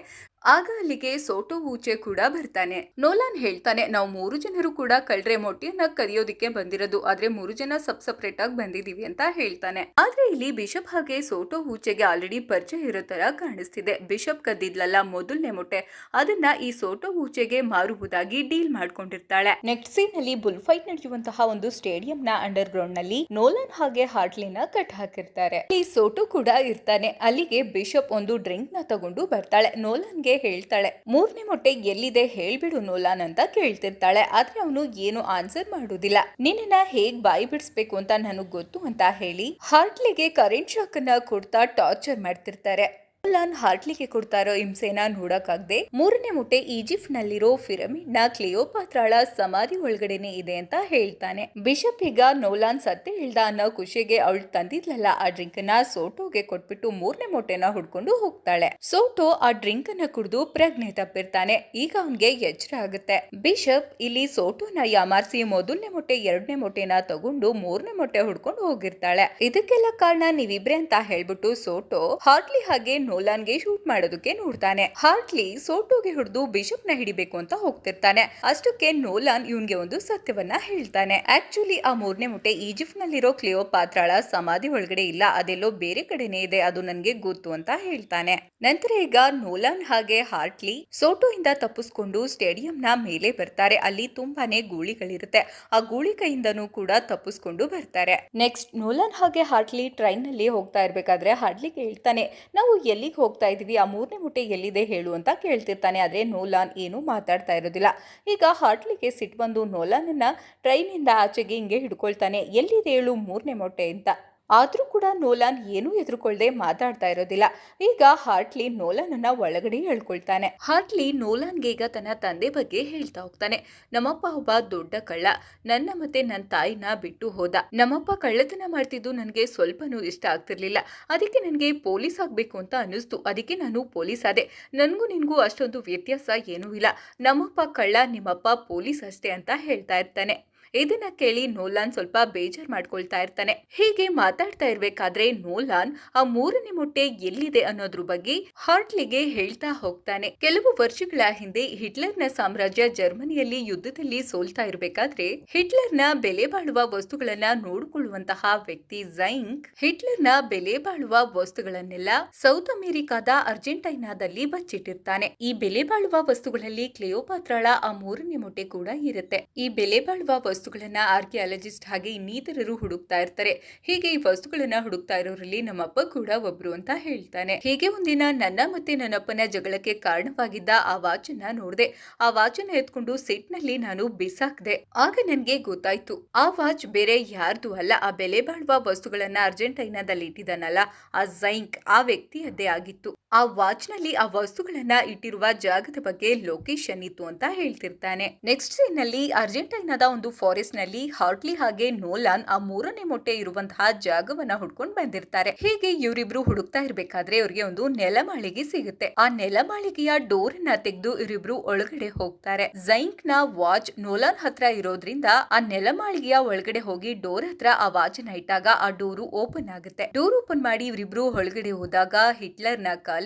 ಆಗ ಅಲ್ಲಿಗೆ ಸೋಟೋ ಊಚೆ ಕೂಡ ಬರ್ತಾನೆ. ನೋಲಾನ್ ಹೇಳ್ತಾನೆ, ನಾವು 3 ಜನರು ಕೂಡ ಕಳ್ರೆ ಮೊಟ್ಟೆಯನ್ನ ಕದಿಯೋದಿಕ್ಕೆ ಬಂದಿರೋದು, ಆದ್ರೆ 3 ಜನ ಸಪ್ರೇಟ್ ಆಗಿ ಬಂದಿದೀವಿ ಅಂತ ಹೇಳ್ತಾನೆ. ಆದ್ರೆ ಇಲ್ಲಿ ಬಿಷಪ್ ಹಾಗೆ ಸೋಟೋ ಊಚೆಗೆ ಆಲ್ರೆಡಿ ಪರಿಚಯ ಇರೋ ತರ ಕಾಣಿಸ್ತಿದೆ. ಬಿಷಪ್ ಕದ್ದಿದ್ಲಲ್ಲ ಮೊದಲನೇ ಮೊಟ್ಟೆ, ಅದನ್ನ ಈ ಸೋಟೋ ಊಚೆಗೆ ಮಾರುವುದಾಗಿ ಡೀಲ್ ಮಾಡ್ಕೊಂಡಿರ್ತಾಳೆ. ನೆಕ್ಸ್ಟ್ ಸೀನ್ ಅಲ್ಲಿ ಬುಲ್ ಫೈಟ್ ನಡೆಯುವಂತಹ ಒಂದು ಸ್ಟೇಡಿಯಂ ನ ಅಂಡರ್ ಗ್ರೌಂಡ್ ನಲ್ಲಿ ನೋಲಾನ್ ಹಾಗೆ ಹಾರ್ಟ್ಲಿನ ಕಟ್ ಹಾಕಿರ್ತಾರೆ. ಈ ಸೋಟೋ ಕೂಡ ಇರ್ತಾನೆ. ಅಲ್ಲಿಗೆ ಬಿಷಪ್ ಒಂದು ಡ್ರಿಂಕ್ ನ ತಗೊಂಡು ಬರ್ತಾಳೆ. ನೋಲಾನ್ಗೆ ಹೇಳ್ತಾಳೆ. ಮೂರನೇ ಮೊಟ್ಟೆ ಎಲ್ಲಿದೆ ಹೇಳ್ಬಿಡು ನೋಲಾನ್ ಅಂತ ಕೇಳ್ತಿರ್ತಾಳೆ. ಆದ್ರೆ ಅವನು ಏನು ಆನ್ಸರ್ ಮಾಡುದಿಲ್ಲ. ನಿನ್ನ ಹೇಗ್ ಬಾಯಿ ಬಿಡಿಸ್ಬೇಕು ಅಂತ ನನಗ್ ಗೊತ್ತು ಅಂತ ಹೇಳಿ ಹಾರ್ಟ್ಲಿಗೆ ಕರೆಂಟ್ ಶಾಕ್ ಅನ್ನ ಕೊಡ್ತಾ ಟಾರ್ಚರ್ ಮಾಡ್ತಿರ್ತಾರೆ. ನೋಲಾನ್ ಹಾರ್ಟ್ಲಿಗೆ ಕೊಡ್ತಾ ಇರೋ ಹಿಂಸೆನ ನೋಡಕ್ಕಾಗದೆ ಮೂರನೇ ಮೊಟ್ಟೆ ಈಜಿಪ್ಟ್ ನಲ್ಲಿರೋ ಪಿರಮಿಡ್ ನ ಕ್ಲಿಯೋಪಾತ್ರಾಳ ಸಮಾಧಿ ಒಳಗಡೆನೆ ಇದೆ ಅಂತ ಹೇಳ್ತಾನೆ. ಬಿಷಪ್ ಈಗ ನೋಲಾನ್ ಸತ್ತೆ ಹೇಳ್ದ ಅನ್ನೋ ಖುಷಿಗೆ ಅವಳು ತಂದಿದ್ಲಲ್ಲ ಆ ಡ್ರಿಂಕ್ ನ ಸೋಟೋಗೆ ಕೊಟ್ಬಿಟ್ಟು ಮೂರನೇ ಮೊಟ್ಟೆನ ಹುಡ್ಕೊಂಡು ಹೋಗ್ತಾಳೆ. ಸೋಟೋ ಆ ಡ್ರಿಂಕ್ ಅನ್ನ ಕುಡಿದು ಪ್ರಜ್ಞೆ ತಪ್ಪಿರ್ತಾನೆ. ಈಗ ಅವನ್ಗೆ ಎಚ್ಚರ ಆಗುತ್ತೆ. ಬಿಷಪ್ ಇಲ್ಲಿ ಸೋಟೋನ ಯಾಮಾರಿಸಿ ಮೊದಲನೇ ಮೊಟ್ಟೆ ಎರಡನೇ ಮೊಟ್ಟೆನ ತಗೊಂಡು ಮೂರನೇ ಮೊಟ್ಟೆ ಹುಡ್ಕೊಂಡು ಹೋಗಿರ್ತಾಳೆ. ಇದಕ್ಕೆಲ್ಲ ಕಾರಣ ನೀವಿಬ್ರೆ ಅಂತ ಹೇಳ್ಬಿಟ್ಟು ಸೋಟೋ ಹಾರ್ಟ್ಲಿ ಹಾಗೆ ನೋಲಾನ್ಗೆ ಶೂಟ್ ಮಾಡೋದಕ್ಕೆ ನೋಡ್ತಾನೆ. ಹಾರ್ಟ್ಲಿ ಸೋಟೋಗೆ ಹಿಡಿದು ಬಿಷಪ್ ನ ಹಿಡಿಬೇಕು ಅಂತ ಹೋಗ್ತಿರ್ತಾನೆ. ಅಷ್ಟಕ್ಕೆ ನೋಲಾನ್ ಇವನ್ಗೆ ಒಂದು ಸತ್ಯವನ್ನ ಹೇಳ್ತಾನೆ. ಆಕ್ಚುಲಿ ಆ ಮೂರನೇ ಮೊಟ್ಟೆ ಈಜಿಪ್ಟ್ ನಲ್ಲಿರೋ ಕ್ಲಿಯೋಪಾತ್ರಾಳ ಸಮಾಧಿ ಒಳಗಡೆ ಇಲ್ಲ, ಅದೆಲ್ಲೋ ಬೇರೆ ಕಡೆನೇ ಇದೆ, ಅದು ನನ್ಗೆ ಗೊತ್ತು ಅಂತ ಹೇಳ್ತಾನೆ. ನಂತರ ಈಗ ನೋಲಾನ್ ಹಾಗೆ ಹಾರ್ಟ್ಲಿ ಸೋಟೋ ಇಂದ ತಪ್ಪಿಸ್ಕೊಂಡು ಸ್ಟೇಡಿಯಂ ನ ಮೇಲೆ ಬರ್ತಾರೆ. ಅಲ್ಲಿ ತುಂಬಾನೇ ಗೂಳಿಗಳಿರುತ್ತೆ. ಆ ಗೂಳಿ ಕೈಯಿಂದನೂ ಕೂಡ ತಪ್ಪಿಸ್ಕೊಂಡು ಬರ್ತಾರೆ. ನೆಕ್ಸ್ಟ್ ನೋಲಾನ್ ಹಾಗೆ ಹಾರ್ಟ್ಲಿ ಟ್ರೈನ್ ನಲ್ಲಿ ಹೋಗ್ತಾ ಇರ್ಬೇಕಾದ್ರೆ ಹಾರ್ಟ್ಲಿಗೆ ಹೇಳ್ತಾನೆ, ನಾವು ಎಲ್ಲಿಗೆ ಹೋಗ್ತಾ ಇದೀವಿ, ಆ ಮೂರನೇ ಮೊಟ್ಟೆ ಎಲ್ಲಿದೆ ಹೇಳು ಅಂತ ಕೇಳ್ತಿರ್ತಾನೆ. ಆದ್ರೆ ನೋಲಾನ್ ಏನು ಮಾತಾಡ್ತಾ ಇರೋದಿಲ್ಲ. ಈಗ ಹಾರ್ಟ್ಲಿಗೆ ಸಿಟ್ಟು ಬಂದು ನೋಲಾನ್ ಅನ್ನ ಟ್ರೈನ್ ಇಂದ ಆಚೆಗೆ ಹಿಂಗೆ ಹಿಡ್ಕೊಳ್ತಾನೆ. ಎಲ್ಲಿದೆ ಹೇಳು ಮೂರನೇ ಮೊಟ್ಟೆ ಅಂತ. ಆದ್ರೂ ಕೂಡ ನೋಲಾನ್ ಏನೂ ಎದುರುಕೊಳ್ಳದೆ ಮಾತಾಡ್ತಾ ಇರೋದಿಲ್ಲ. ಈಗ ಹಾರ್ಟ್ಲಿ ನೋಲಾನ್ ಅನ್ನ ಒಳಗಡೆ ಹೇಳ್ಕೊಳ್ತಾನೆ. ಹಾರ್ಟ್ಲಿ ನೋಲಾನ್ಗೆ ಈಗ ತನ್ನ ತಂದೆ ಬಗ್ಗೆ ಹೇಳ್ತಾ ಹೋಗ್ತಾನೆ. ನಮ್ಮಪ್ಪ ಒಬ್ಬ ದೊಡ್ಡ ಕಳ್ಳ, ನನ್ನ ಮತ್ತೆ ನನ್ನ ತಾಯಿನ ಬಿಟ್ಟು ಹೋದ. ನಮ್ಮಪ್ಪ ಕಳ್ಳತನ ಮಾಡ್ತಿದ್ದು ನನಗೆ ಸ್ವಲ್ಪನೂ ಇಷ್ಟ ಆಗ್ತಿರ್ಲಿಲ್ಲ. ಅದಕ್ಕೆ ನನಗೆ ಪೊಲೀಸ್ ಆಗ್ಬೇಕು ಅಂತ ಅನಿಸ್ತು. ಅದಕ್ಕೆ ನಾನು ಪೊಲೀಸ್ ಆದೆ. ನನ್ಗೂ ನಿನ್ಗೂ ಅಷ್ಟೊಂದು ವ್ಯತ್ಯಾಸ ಏನೂ ಇಲ್ಲ. ನಮ್ಮಪ್ಪ ಕಳ್ಳ, ನಿಮ್ಮಪ್ಪ ಪೊಲೀಸ್ ಅಷ್ಟೇ ಅಂತ ಹೇಳ್ತಾ ಇರ್ತಾನೆ. ಇದನ್ನ ಕೇಳಿ ನೋಲಾನ್ ಸ್ವಲ್ಪ ಬೇಜಾರ್ ಮಾಡ್ಕೊಳ್ತಾ ಇರ್ತಾನೆ. ಹೀಗೆ ಮಾತಾಡ್ತಾ ಇರ್ಬೇಕಾದ್ರೆ ನೋಲಾನ್ ಆ ಮೂರನೇ ಮೊಟ್ಟೆ ಎಲ್ಲಿದೆ ಅನ್ನೋದ್ರ ಬಗ್ಗೆ ಹಾರ್ಟ್ಲಿಗೆ ಹೇಳ್ತಾ ಹೋಗ್ತಾನೆ. ಕೆಲವು ವರ್ಷಗಳ ಹಿಂದೆ ಹಿಟ್ಲರ್ನ ಸಾಮ್ರಾಜ್ಯ ಜರ್ಮನಿಯಲ್ಲಿ ಯುದ್ಧದಲ್ಲಿ ಸೋಲ್ತಾ ಇರ್ಬೇಕಾದ್ರೆ ಹಿಟ್ಲರ್ನ ಬೆಲೆ ಬಾಳುವ ವಸ್ತುಗಳನ್ನ ನೋಡಿಕೊಳ್ಳುವಂತಹ ವ್ಯಕ್ತಿ ಝೈಂಕ್ ಹಿಟ್ಲರ್ನ ಬೆಲೆ ಬಾಳುವ ವಸ್ತುಗಳನ್ನೆಲ್ಲ ಸೌತ್ ಅಮೆರಿಕಾದ ಅರ್ಜೆಂಟೈನಾದಲ್ಲಿ ಬಚ್ಚಿಟ್ಟಿರ್ತಾನೆ. ಈ ಬೆಲೆ ಬಾಳುವ ವಸ್ತುಗಳಲ್ಲಿ ಕ್ಲಿಯೋಪಾತ್ರಾಳ ಆ ಮೂರನೇ ಮೊಟ್ಟೆ ಕೂಡ ಇರುತ್ತೆ. ಈ ಬೆಲೆ ಬಾಳುವ ವಸ್ತುಗಳನ್ನ ಆರ್ಕಿಯಾಲಜಿಸ್ಟ್ ಹಾಗೆ ಇನ್ನಿತರರು ಹುಡುಕ್ತಾ ಇರ್ತಾರೆ. ಹೀಗೆ ಈ ವಸ್ತುಗಳನ್ನ ಹುಡುಕ್ತಾ ಇರೋರಲ್ಲಿ ನಮ್ಮಪ್ಪ ಕೂಡ ಒಬ್ರು ಅಂತ ಹೇಳ್ತಾನೆ. ಹೀಗೆ ಒಂದಿನ ನನ್ನ ಮತ್ತೆ ನನ್ನಪ್ಪನ ಜಗಳಕ್ಕೆ ಕಾರಣವಾಗಿದ್ದ ಆ ವಾಚನ್ನ ನೋಡ್ದೆ. ಆ ವಾಚನ್ನ ಎತ್ಕೊಂಡು ಸಿಟ್ನಲ್ಲಿ ನಾನು ಬಿಸಾಕ್ದೆ. ಆಗ ನನ್ಗೆ ಗೊತ್ತಾಯ್ತು, ಆ ವಾಚ್ ಬೇರೆ ಯಾರ್ದು ಅಲ್ಲ, ಆ ಬೆಲೆ ಬಾಳುವ ವಸ್ತುಗಳನ್ನ ಅರ್ಜೆಂಟೈನಾದಲ್ಲಿ ಇಟ್ಟಿದ್ದಾನಲ್ಲ ಆ ಝೈಂಕ್, ಆ ವ್ಯಕ್ತಿಯದ್ದೇ ಆಗಿತ್ತು. ಆ ವಾಚ್ ನಲ್ಲಿ ಆ ವಸ್ತುಗಳನ್ನ ಇಟ್ಟಿರುವ ಜಾಗದ ಬಗ್ಗೆ ಲೊಕೇಶನ್ ಇತ್ತು ಅಂತ ಹೇಳ್ತಿರ್ತಾನೆ. ನೆಕ್ಸ್ಟ್ ಸೀನ್ ನಲ್ಲಿ ಅರ್ಜೆಂಟೈನಾದ ಒಂದು ಫಾರೆಸ್ಟ್ ನಲ್ಲಿ ಹಾರ್ಟ್ಲಿ ಹಾಗೆ ನೋಲಾನ್ ಆ ಮೂರನೇ ಮೊಟ್ಟೆ ಇರುವಂತಹ ಜಾಗವನ್ನ ಹುಡ್ಕೊಂಡು ಬಂದಿರ್ತಾರೆ. ಹೀಗೆ ಇವರಿಬ್ರು ಹುಡುಕ್ತಾ ಇರ್ಬೇಕಾದ್ರೆ ಅವ್ರಿಗೆ ಒಂದು ನೆಲಮಾಳಿಗೆ ಸಿಗುತ್ತೆ. ಆ ನೆಲಮಾಳಿಗೆಯ ಡೋರ್ ನ ತೆಗೆದು ಇವರಿಬ್ರು ಒಳಗಡೆ ಹೋಗ್ತಾರೆ. ಝೈಂಕ್ ನ ವಾಚ್ ನೋಲಾನ್ ಹತ್ರ ಇರೋದ್ರಿಂದ ಆ ನೆಲಮಾಳಿಗೆಯ ಒಳಗಡೆ ಹೋಗಿ ಡೋರ್ ಹತ್ರ ಆ ವಾಚ್ ನ ಇಟ್ಟಾಗ ಆ ಡೋರು ಓಪನ್ ಆಗುತ್ತೆ. ಡೋರ್ ಓಪನ್ ಮಾಡಿ ಇವರಿಬ್ರು ಒಳಗಡೆ ಹೋದಾಗ ಹಿಟ್ಲರ್ ನ ಕಾಲದ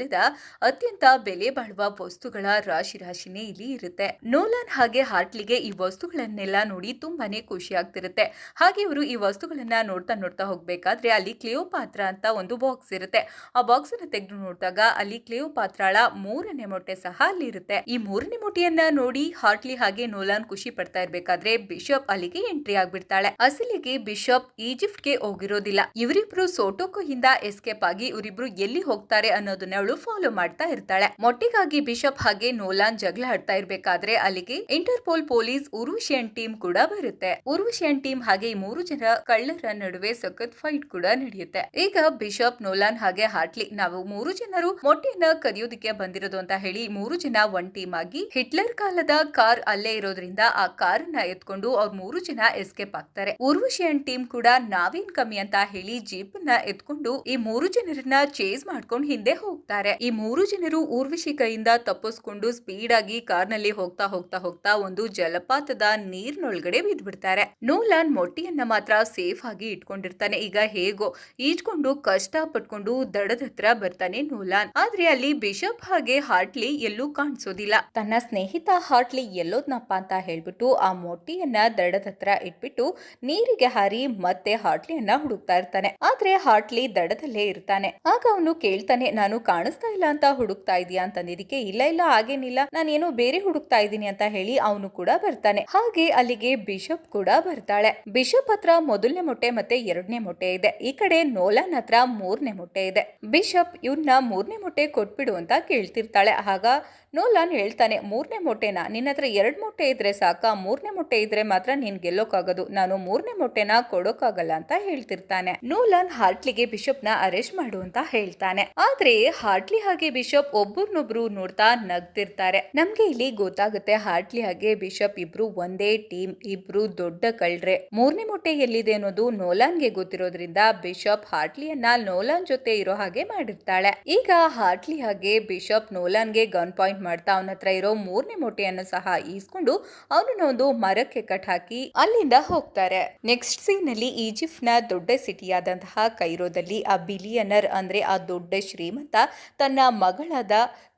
ಅತ್ಯಂತ ಬೆಲೆ ಬಾಳುವ ವಸ್ತುಗಳ ರಾಶಿನೇ ಇಲ್ಲಿ ಇರುತ್ತೆ. ನೋಲಾನ್ ಹಾಗೆ ಹಾರ್ಟ್ಲಿಗೆ ಈ ವಸ್ತುಗಳನ್ನೆಲ್ಲ ನೋಡಿ ತುಂಬಾನೇ ಖುಷಿ ಆಗ್ತಿರುತ್ತೆ. ಹಾಗೆ ಇವರು ಈ ವಸ್ತುಗಳನ್ನ ನೋಡ್ತಾ ಹೋಗ್ಬೇಕಾದ್ರೆ ಅಲ್ಲಿ ಕ್ಲಿಯೋಪಾತ್ರಾ ಅಂತ ಒಂದು ಬಾಕ್ಸ್ ಇರುತ್ತೆ. ಆ ಬಾಕ್ಸ್ ಅನ್ನ ತೆಗೆದು ನೋಡಿದಾಗ ಅಲ್ಲಿ ಕ್ಲಿಯೋಪಾತ್ರಾಳ ಮೂರನೇ ಮೊಟ್ಟೆ ಸಹ ಅಲ್ಲಿ ಇರುತ್ತೆ. ಈ ಮೂರನೇ ಮೊಟ್ಟೆಯನ್ನ ನೋಡಿ ಹಾರ್ಟ್ಲಿ ಹಾಗೆ ನೋಲಾನ್ ಖುಷಿ ಪಡ್ತಾ ಇರ್ಬೇಕಾದ್ರೆ ಬಿಷಪ್ ಅಲ್ಲಿಗೆ ಎಂಟ್ರಿ ಆಗ್ಬಿಡ್ತಾಳೆ. ಅಸಲಿಗೆ ಬಿಷಪ್ ಈಜಿಪ್ಟ್ಗೆ ಹೋಗಿರೋದಿಲ್ಲ. ಇವರಿಬ್ರು ಸೋಟೋಕೋ ಇಂದ ಎಸ್ಕೇಪ್ ಆಗಿ ಇವರಿಬ್ರು ಎಲ್ಲಿ ಹೋಗ್ತಾರೆ ಅನ್ನೋದನ್ನ ಅವಳು ಫಾಲೋ ಮಾಡ್ತಾ ಇರ್ತಾಳೆ. ಮೊಟ್ಟೆಗಾಗಿ ಬಿಷಪ್ ಹಾಗೆ ನೋಲಾನ್ ಜಗಳ ಆಡ್ತಾ ಇರ್ಬೇಕಾದ್ರೆ ಅಲ್ಲಿಗೆ ಇಂಟರ್ಪೋಲ್ ಪೊಲೀಸ್ ಉರ್ವಶಿಯನ್ ಟೀಮ್ ಕೂಡ ಬರುತ್ತೆ. ಉರ್ವಶಿಯನ್ ಟೀಮ್ ಹಾಗೆ ಈ ಮೂರು ಜನ ಕಳ್ಳರ ನಡುವೆ ಸಖತ್ ಫೈಟ್ ಕೂಡ ನಡೆಯುತ್ತೆ. ಈಗ ಬಿಷಪ್ ನೋಲಾನ್ ಹಾಗೆ ಹಾರ್ಟ್ಲಿ ನಾವು ಮೂರು ಜನರು ಮೊಟ್ಟೆಯನ್ನ ಕದಿಯೋದಕ್ಕೆ ಬಂದಿರೋದು ಅಂತ ಹೇಳಿ ಮೂರು ಜನ ಒಂದ್ ಟೀಮ್ ಆಗಿ ಹಿಟ್ಲರ್ ಕಾಲದ ಕಾರ್ ಅಲ್ಲೇ ಇರೋದ್ರಿಂದ ಆ ಕಾರ್ ನ ಎತ್ಕೊಂಡು ಅವ್ರ ಮೂರು ಜನ ಎಸ್ಕೇಪ್ ಆಗ್ತಾರೆ. ಉರ್ವಶಿಯನ್ ಟೀಮ್ ಕೂಡ ನಾವೇನ್ ಕಮ್ಮಿ ಅಂತ ಹೇಳಿ ಜೀಪ್ ನ ಎತ್ಕೊಂಡು ಈ ಮೂರು ಜನರನ್ನ ಚೇಸ್ ಮಾಡ್ಕೊಂಡು ಹಿಂದೆ ಹೋಗ್ತಾರೆ. ಈ ಮೂರು ಜನರು ಊರ್ವಶಿ ಕೈಯಿಂದ ತಪ್ಪಿಸ್ಕೊಂಡು ಸ್ಪೀಡ್ ಆಗಿ ಕಾರ್ ನಲ್ಲಿ ಹೋಗ್ತಾ ಒಂದು ಜಲಪಾತದ ನೀರಿನೊಳಗಡೆ ಬಿದ್ಬಿಡ್ತಾರೆ. ನೋಲಾನ್ ಮೊಟ್ಟೆಯನ್ನ ಮಾತ್ರ ಸೇಫ್ ಆಗಿ ಇಟ್ಕೊಂಡಿರ್ತಾನೆ. ಈಗ ಹೇಗೋ ಈಜ್ಕೊಂಡು ಕಷ್ಟ ಪಟ್ಕೊಂಡು ದಡದ ಹತ್ರ ಬರ್ತಾನೆ ನೋಲಾನ್. ಆದ್ರೆ ಅಲ್ಲಿ ಬಿಷಪ್ ಹಾಗೆ ಹಾರ್ಟ್ಲಿ ಎಲ್ಲೂ ಕಾಣಿಸೋದಿಲ್ಲ. ತನ್ನ ಸ್ನೇಹಿತ ಹಾರ್ಟ್ಲಿ ಎಲ್ಲೋದ್ನಪ್ಪ ಅಂತ ಹೇಳ್ಬಿಟ್ಟು ಆ ಮೊಟ್ಟೆಯನ್ನ ದಡದ ಹತ್ರ ಇಟ್ಬಿಟ್ಟು ನೀರಿಗೆ ಹಾರಿ ಮತ್ತೆ ಹಾರ್ಟ್ಲಿಯನ್ನ ಹುಡುಕ್ತಾ ಇರ್ತಾನೆ. ಆದ್ರೆ ಹಾರ್ಟ್ಲಿ ದಡದಲ್ಲೇ ಇರ್ತಾನೆ. ಆಗ ಅವನು ಕೇಳ್ತಾನೆ, ನಾನು ಕಾಣಿಸ್ತಾ ಇಲ್ಲ ಅಂತ ಹುಡುಕ್ತಾ ಇದೀಯಾ ಅಂತಂದಿದ್ದಕ್ಕೆ ಇಲ್ಲ ಹಾಗೇನಿಲ್ಲ, ನಾನೇನೋ ಬೇರೆ ಹುಡುಕ್ತಾ ಇದ್ದೀನಿ ಅಂತ ಹೇಳಿ ಅವನು ಕೂಡ ಬರ್ತಾನೆ. ಹಾಗೆ ಅಲ್ಲಿಗೆ ಬಿಷಪ್ ಕೂಡ ಬರ್ತಾಳೆ. ಬಿಷಪ್ ಹತ್ರ ಮೊದಲನೇ ಮೊಟ್ಟೆ ಮತ್ತೆ ಎರಡನೇ ಮೊಟ್ಟೆ ಇದೆ. ಈ ಕಡೆ ನೋಲಾನ್ ಹತ್ರ ಮೂರನೇ ಮೊಟ್ಟೆ ಇದೆ. ಬಿಷಪ್ ಇವ್ನ ಮೂರನೇ ಮೊಟ್ಟೆ ಕೊಟ್ಬಿಡು ಅಂತ ಕೇಳ್ತಿರ್ತಾಳೆ. ಆಗ ನೋಲಾನ್ ಹೇಳ್ತಾನೆ, ಮೂರನೇ ಮೊಟ್ಟೆನ ನಿನ್ನ ಹತ್ರ 2 ಮೊಟ್ಟೆ ಇದ್ರೆ ಸಾಕ, ಮೂರನೇ ಮೊಟ್ಟೆ ಇದ್ರೆ ಮಾತ್ರ ನೀನ್ ಗೆಲ್ಲೋಕಾಗೋದು, ನಾನು ಮೂರನೇ ಮೊಟ್ಟೆನ ಕೊಡೋಕಾಗಲ್ಲ ಅಂತ ಹೇಳ್ತಿರ್ತಾನೆ. ನೋಲಾನ್ ಹಾರ್ಟ್ಲಿಗೆ ಬಿಷಪ್ ನ ಅರೆಸ್ಟ್ ಮಾಡು ಅಂತ ಹೇಳ್ತಾನೆ. ಆದ್ರೆ ಹಾರ್ಟ್ಲಿ ಹಾಗೆ ಬಿಷಪ್ ಒಬ್ಬರನ್ನೊಬ್ರು ನೋಡ್ತಾ ನಗ್ತಿರ್ತಾರೆ. ನಮ್ಗೆ ಇಲ್ಲಿ ಗೊತ್ತಾಗುತ್ತೆ ಹಾರ್ಟ್ಲಿ ಹಾಗೆ ಬಿಷಪ್ ಇಬ್ರು ಒಂದೇ ಟೀಮ್, ಇಬ್ರು ದೊಡ್ಡ ಕಳ್ರೆ. ಮೂರನೇ ಮೊಟ್ಟೆ ಎಲ್ಲಿದೆ ಅನ್ನೋದು ನೋಲಾನ್ಗೆ ಗೊತ್ತಿರೋದ್ರಿಂದ ಬಿಷಪ್ ಹಾರ್ಟ್ಲಿಯನ್ನ ನೋಲಾನ್ ಜೊತೆ ಇರೋ ಹಾಗೆ ಮಾಡಿರ್ತಾಳೆ. ಈಗ ಹಾರ್ಟ್ಲಿ ಹಾಗೆ ಬಿಷಪ್ ನೋಲಾನ್ಗೆ ಗನ್ ಪಾಯಿಂಟ್ ಮಾಡ್ತಾ ಅವನ ಹತ್ರ ಇರೋ ಮೂರನೇ ಮೊಟ್ಟೆಯನ್ನು ಸಹ ಈಸ್ಕೊಂಡು ಅವನನ್ನ ಒಂದು ಮರಕ್ಕೆ ಕಟ್ ಹಾಕಿ ಅಲ್ಲಿಂದ ಹೋಗ್ತಾರೆ. ನೆಕ್ಸ್ಟ್ ಸೀನ್ ನಲ್ಲಿ ಈಜಿಪ್ಟ್ ನ ದೊಡ್ಡ ಸಿಟಿಯಾದಂತಹ ಕೈರೋದಲ್ಲಿ ಆ ಬಿಲಿಯನರ್ ಅಂದ್ರೆ ಆ ದೊಡ್ಡ ಶ್ರೀಮಂತ ತನ್ನ ಮಗಳಾದ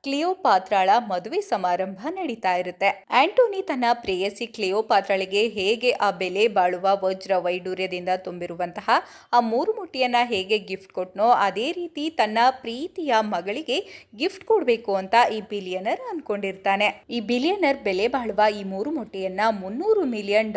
ಕ್ಲಿಯೋಪಾತ್ರಾಳ ಮದುವೆ ಸಮಾರಂಭ ನಡೀತಾ ಇರುತ್ತೆ. ಆಂಟೋನಿ ತನ್ನ ಪ್ರೇಯಸಿ ಕ್ಲಿಯೋಪಾತ್ರಾಳಿಗೆ ಹೇಗೆ ಆ ಬೆಲೆ ಬಾಳುವ ವಜ್ರ ವೈಡೂರ್ಯದಿಂದ ತುಂಬಿರುವಂತಹ ಆ 3 ಮೊಟ್ಟೆಯನ್ನ ಹೇಗೆ ಗಿಫ್ಟ್ ಕೊಟ್ನೋ ಅದೇ ರೀತಿ ತನ್ನ ಪ್ರೀತಿಯ ಮಗಳಿಗೆ ಗಿಫ್ಟ್ ಕೊಡ್ಬೇಕು ಅಂತ ಈ ಬಿಲಿಯನರ್ ಅನ್ಕೊಂಡಿರ್ತಾನೆ. ಈ ಬಿಲಿಯನರ್ ಬೆಲೆ ಬಾಳುವ ಈ 3 ಮೊಟ್ಟೆಯನ್ನ $300 ಮಿಲಿಯನ್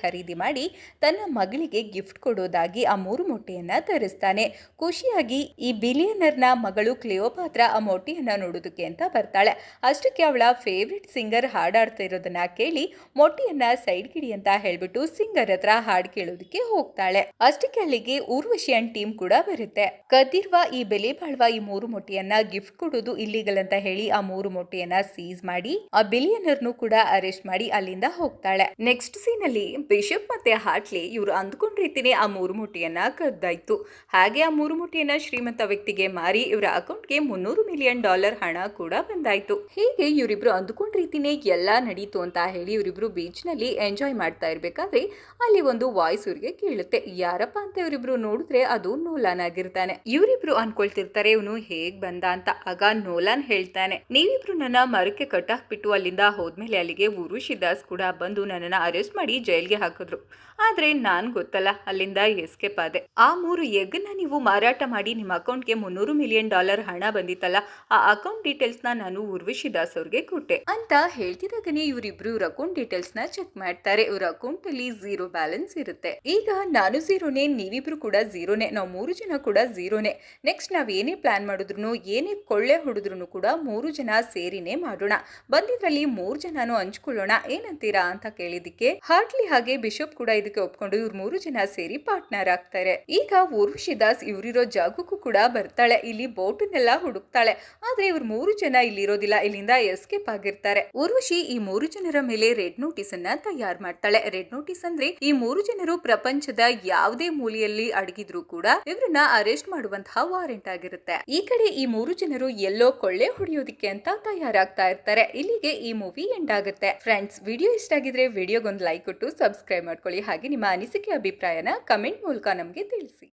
ಖರೀದಿ ಮಾಡಿ ತನ್ನ ಮಗಳಿಗೆ ಗಿಫ್ಟ್ ಕೊಡೋದಾಗಿ ಆ 3 ಮೊಟ್ಟೆಯನ್ನ ತರಿಸ್ತಾನೆ. ಖುಷಿಯಾಗಿ ಈ ಬಿಲಿಯನರ್ ನ ಮಗಳು ಕ್ಲಿಯೋಪಾತ್ರಾ ಆ ಮೊಟ್ಟೆಯನ್ನ ನೋಡೋದಕ್ಕೆ ಅಂತ ಬರ್ತಾಳೆ. ಅಷ್ಟಕ್ಕೆ ಅವಳ ಫೇವ್ರೆಟ್ ಸಿಂಗರ್ ಹಾಡಾಡ್ತಾ ಇರೋದನ್ನ ಕೇಳಿ ಮೊಟ್ಟೆಯನ್ನ ಸೈಡ್ ಗಿಡಿ ಅಂತ ಹೇಳ್ಬಿಟ್ಟು ಸಿಂಗರ್ ಹತ್ರ ಹಾಡ್ ಕೇಳೋದಕ್ಕೆ ಹೋಗ್ತಾಳೆ. ಅಷ್ಟಕ್ಕೆ ಅಲ್ಲಿಗೆ ಊರ್ವಶಿಯನ್ ಟೀಮ್ ಕೂಡ ಬರುತ್ತೆ. ಕದ್ದಿರುವ ಈ ಬೆಲೆ ಬಾಳುವ ಈ 3 ಮೊಟ್ಟೆಯನ್ನ ಗಿಫ್ಟ್ ಕೊಡೋದು ಇಲ್ಲಿಗಲ್ ಅಂತ ಹೇಳಿ ಆ 3 ಮೊಟ್ಟೆಯನ್ನ ಸೀಸ್ ಮಾಡಿ ಆ ಬಿಲಿಯನರ್ನು ಕೂಡ ಅರೆಸ್ಟ್ ಮಾಡಿ ಅಲ್ಲಿಂದ ಹೋಗ್ತಾಳೆ. ನೆಕ್ಸ್ಟ್ ಸೀನ್ ಅಲ್ಲಿ ಬಿಷಪ್ ಮತ್ತೆ ಹಾರ್ಟ್ಲಿ ಇವ್ರು ಅಂದ್ಕೊಂಡ್ ರೀತಿನೇ ಆ 3 ಮೊಟ್ಟೆಯನ್ನ ಕದ್ದಾಯ್ತು. ಹಾಗೆ ಆ 3 ಮೊಟ್ಟೆಯನ್ನ ಶ್ರೀಮಂತ ವ್ಯಕ್ತಿಗೆ ಮಾರಿ ಇವರ ಅಕೌಂಟ್ಗೆ $300 ಮಿಲಿಯನ್ ಹಣ ಕೂಡ ಬಂದಾಯ್ತು. ಹೀಗೆ ಇವರಿಬ್ರು ಅಂದುಕೊಂಡ ರೀತಿನೇ ಎಲ್ಲಾ ನಡೀತು ಅಂತ ಹೇಳಿ ಇವರಿಬ್ರು ಬೀಚ್ ನಲ್ಲಿ ಎಂಜಾಯ್ ಮಾಡ್ತಾ ಇರ್ಬೇಕಾದ್ರೆ ಅಲ್ಲಿ ಒಂದು ವಾಯ್ಸ್ ಇವ್ರಿಗೆ ಕೇಳುತ್ತೆ. ಯಾರಪ್ಪ ಅಂತ ಇವರಿಬ್ರು ನೋಡಿದ್ರೆ ಅದು ನೋಲಾನ್ ಆಗಿರ್ತಾನೆ. ಇವರಿಬ್ರು ಅನ್ಕೊಳ್ತಿರ್ತಾರೆ ಇವನು ಹೇಗ್ ಬಂದ ಅಂತ. ಆಗ ನೋಲಾನ್ ಹೇಳ್ತಾನೆ, ನೀವಿಬ್ರು ನನ್ನ ಮರಕ್ಕೆ ಕಟ್ಟಾಕ್ಬಿಟ್ಟು ಅಲ್ಲಿಂದ ಹೋದ್ಮೇಲೆ ಅಲ್ಲಿಗೆ ಉರುಷಿ ದಾಸ್ ಕೂಡ ಬಂದು ನನ್ನನ್ನ ಅರೆಸ್ಟ್ ಮಾಡಿ ಜೈಲ್ಗೆ ಹಾಕಿದ್ರು. ಆದ್ರೆ ನಾನ್ ಗೊತ್ತಲ್ಲ ಅಲ್ಲಿಂದ ಎಸ್ಕೇಪ್ ಆದೆ. ಆ 3 ಎಗ್ನ ನೀವು ಮಾರಾಟ ಮಾಡಿ ನಿಮ್ಮ ಅಕೌಂಟ್ಗೆ $300 ಮಿಲಿಯನ್ ಹಣ ಬಂದಿತ್ತಲ್ಲ, ಆ ಅಕೌಂಟ್ ಡೀಟೇಲ್ಸ್ ನ ನಾನು ಉರ್ವಶಿ ದಾಸ್ ಅವ್ರಿಗೆ ಕೊಟ್ಟೆ ಅಂತ ಹೇಳ್ತಿದಾಗನೇ ಇವರಿಬ್ರು ಇವ್ರ ಅಕೌಂಟ್ ಡೀಟೇಲ್ಸ್ ನ ಚೆಕ್ ಮಾಡ್ತಾರೆ. ಇವ್ರ ಅಕೌಂಟ್ ಅಲ್ಲಿ 0 ಬ್ಯಾಲೆನ್ಸ್ ಇರುತ್ತೆ. ಈಗ ನಾನು ಝೀರೋನೇ, ನೀವಿಬ್ರು ಕೂಡ ಝೀರೋನೇ, ನಾವು 3 ಜನ ಕೂಡ ಝೀರೋನೇ. ನೆಕ್ಸ್ಟ್ ನಾವ್ ಏನೇ ಪ್ಲಾನ್ ಮಾಡಿದ್ರು, ಏನೇ ಕೊಳ್ಳೆ ಹೊಡೆದ್ರು ಕೂಡ 3 ಜನ ಸೇರಿನೇ ಮಾಡೋಣ. ಬಂದಿದ್ರಲ್ಲಿ 3 ಜನನು ಹಂಚ್ಕೊಳ್ಳೋಣ, ಏನಂತೀರಾ ಅಂತ ಕೇಳಿದಕ್ಕೆ ಹಾರ್ಟ್ಲಿ ಹಾಗೆ ಬಿಷಪ್ ಕೂಡ ಇದಕ್ಕೆ ಒಪ್ಕೊಂಡು ಇವ್ರು 3 ಜನ ಸೇರಿ ಪಾರ್ಟ್ನರ್ ಆಗ್ತಾರೆ. ಈಗ ಉರ್ವಶಿ ದಾಸ್ ಇವ್ರಿರೋ ಜಾಗಕ್ಕೂ ಕೂಡ ಬರ್ತಾಳೆ. ಇಲ್ಲಿ ಬೋಟನ್ನೆಲ್ಲ ಹುಡುಕ್ತಾಳೆ. ಆದ್ರೆ ಇವ್ರು 3 ಜನ ಇಲ್ಲಿ ಇರೋದಿಲ್ಲ, ಇಲ್ಲಿಂದ ಎಸ್ಕೇಪ್ ಆಗಿರ್ತಾರೆ. ಉರ್ವಶಿ ಈ 3 ಜನರ ಮೇಲೆ ರೆಡ್ ನೋಟಿಸ್ ಅನ್ನ ತಯಾರು ಮಾಡ್ತಾಳೆ. ರೆಡ್ ನೋಟಿಸ್ ಅಂದ್ರೆ ಈ 3 ಜನರು ಪ್ರಪಂಚದ ಯಾವುದೇ ಮೂಲೆಯಲ್ಲಿ ಅಡಗಿದ್ರು ಕೂಡ ಇವ್ರನ್ನ ಅರೆಸ್ಟ್ ಮಾಡುವಂತಹ ವಾರೆಂಟ್ ಆಗಿರುತ್ತೆ. ಈ ಕಡೆ ಈ 3 ಜನರು ಎಲ್ಲೋ ಕೊಳ್ಳೆ ಹೊಡೆಯೋದಿಕ್ಕೆ ಅಂತ ತಯಾರಾಗ್ತಾ ಇರ್ತಾರೆ. ಇಲ್ಲಿಗೆ ಈ ಮೂವಿ ಎಂಡ್ ಆಗುತ್ತೆ. ಫ್ರೆಂಡ್ಸ್, ವಿಡಿಯೋ ಇಷ್ಟ ಆಗಿದ್ರೆ ವಿಡಿಯೋಗೊಂದು ಲೈಕ್ ಕೊಟ್ಟು ಸಬ್ಸ್ಕ್ರೈಬ್ ಮಾಡ್ಕೊಳ್ಳಿ. ಹಾಗೆ ನಿಮ್ಮ ಅನಿಸಿಕೆ ಅಭಿಪ್ರಾಯನ ಕಮೆಂಟ್ ಮೂಲಕ ನಮಗೆ ತಿಳಿಸಿ.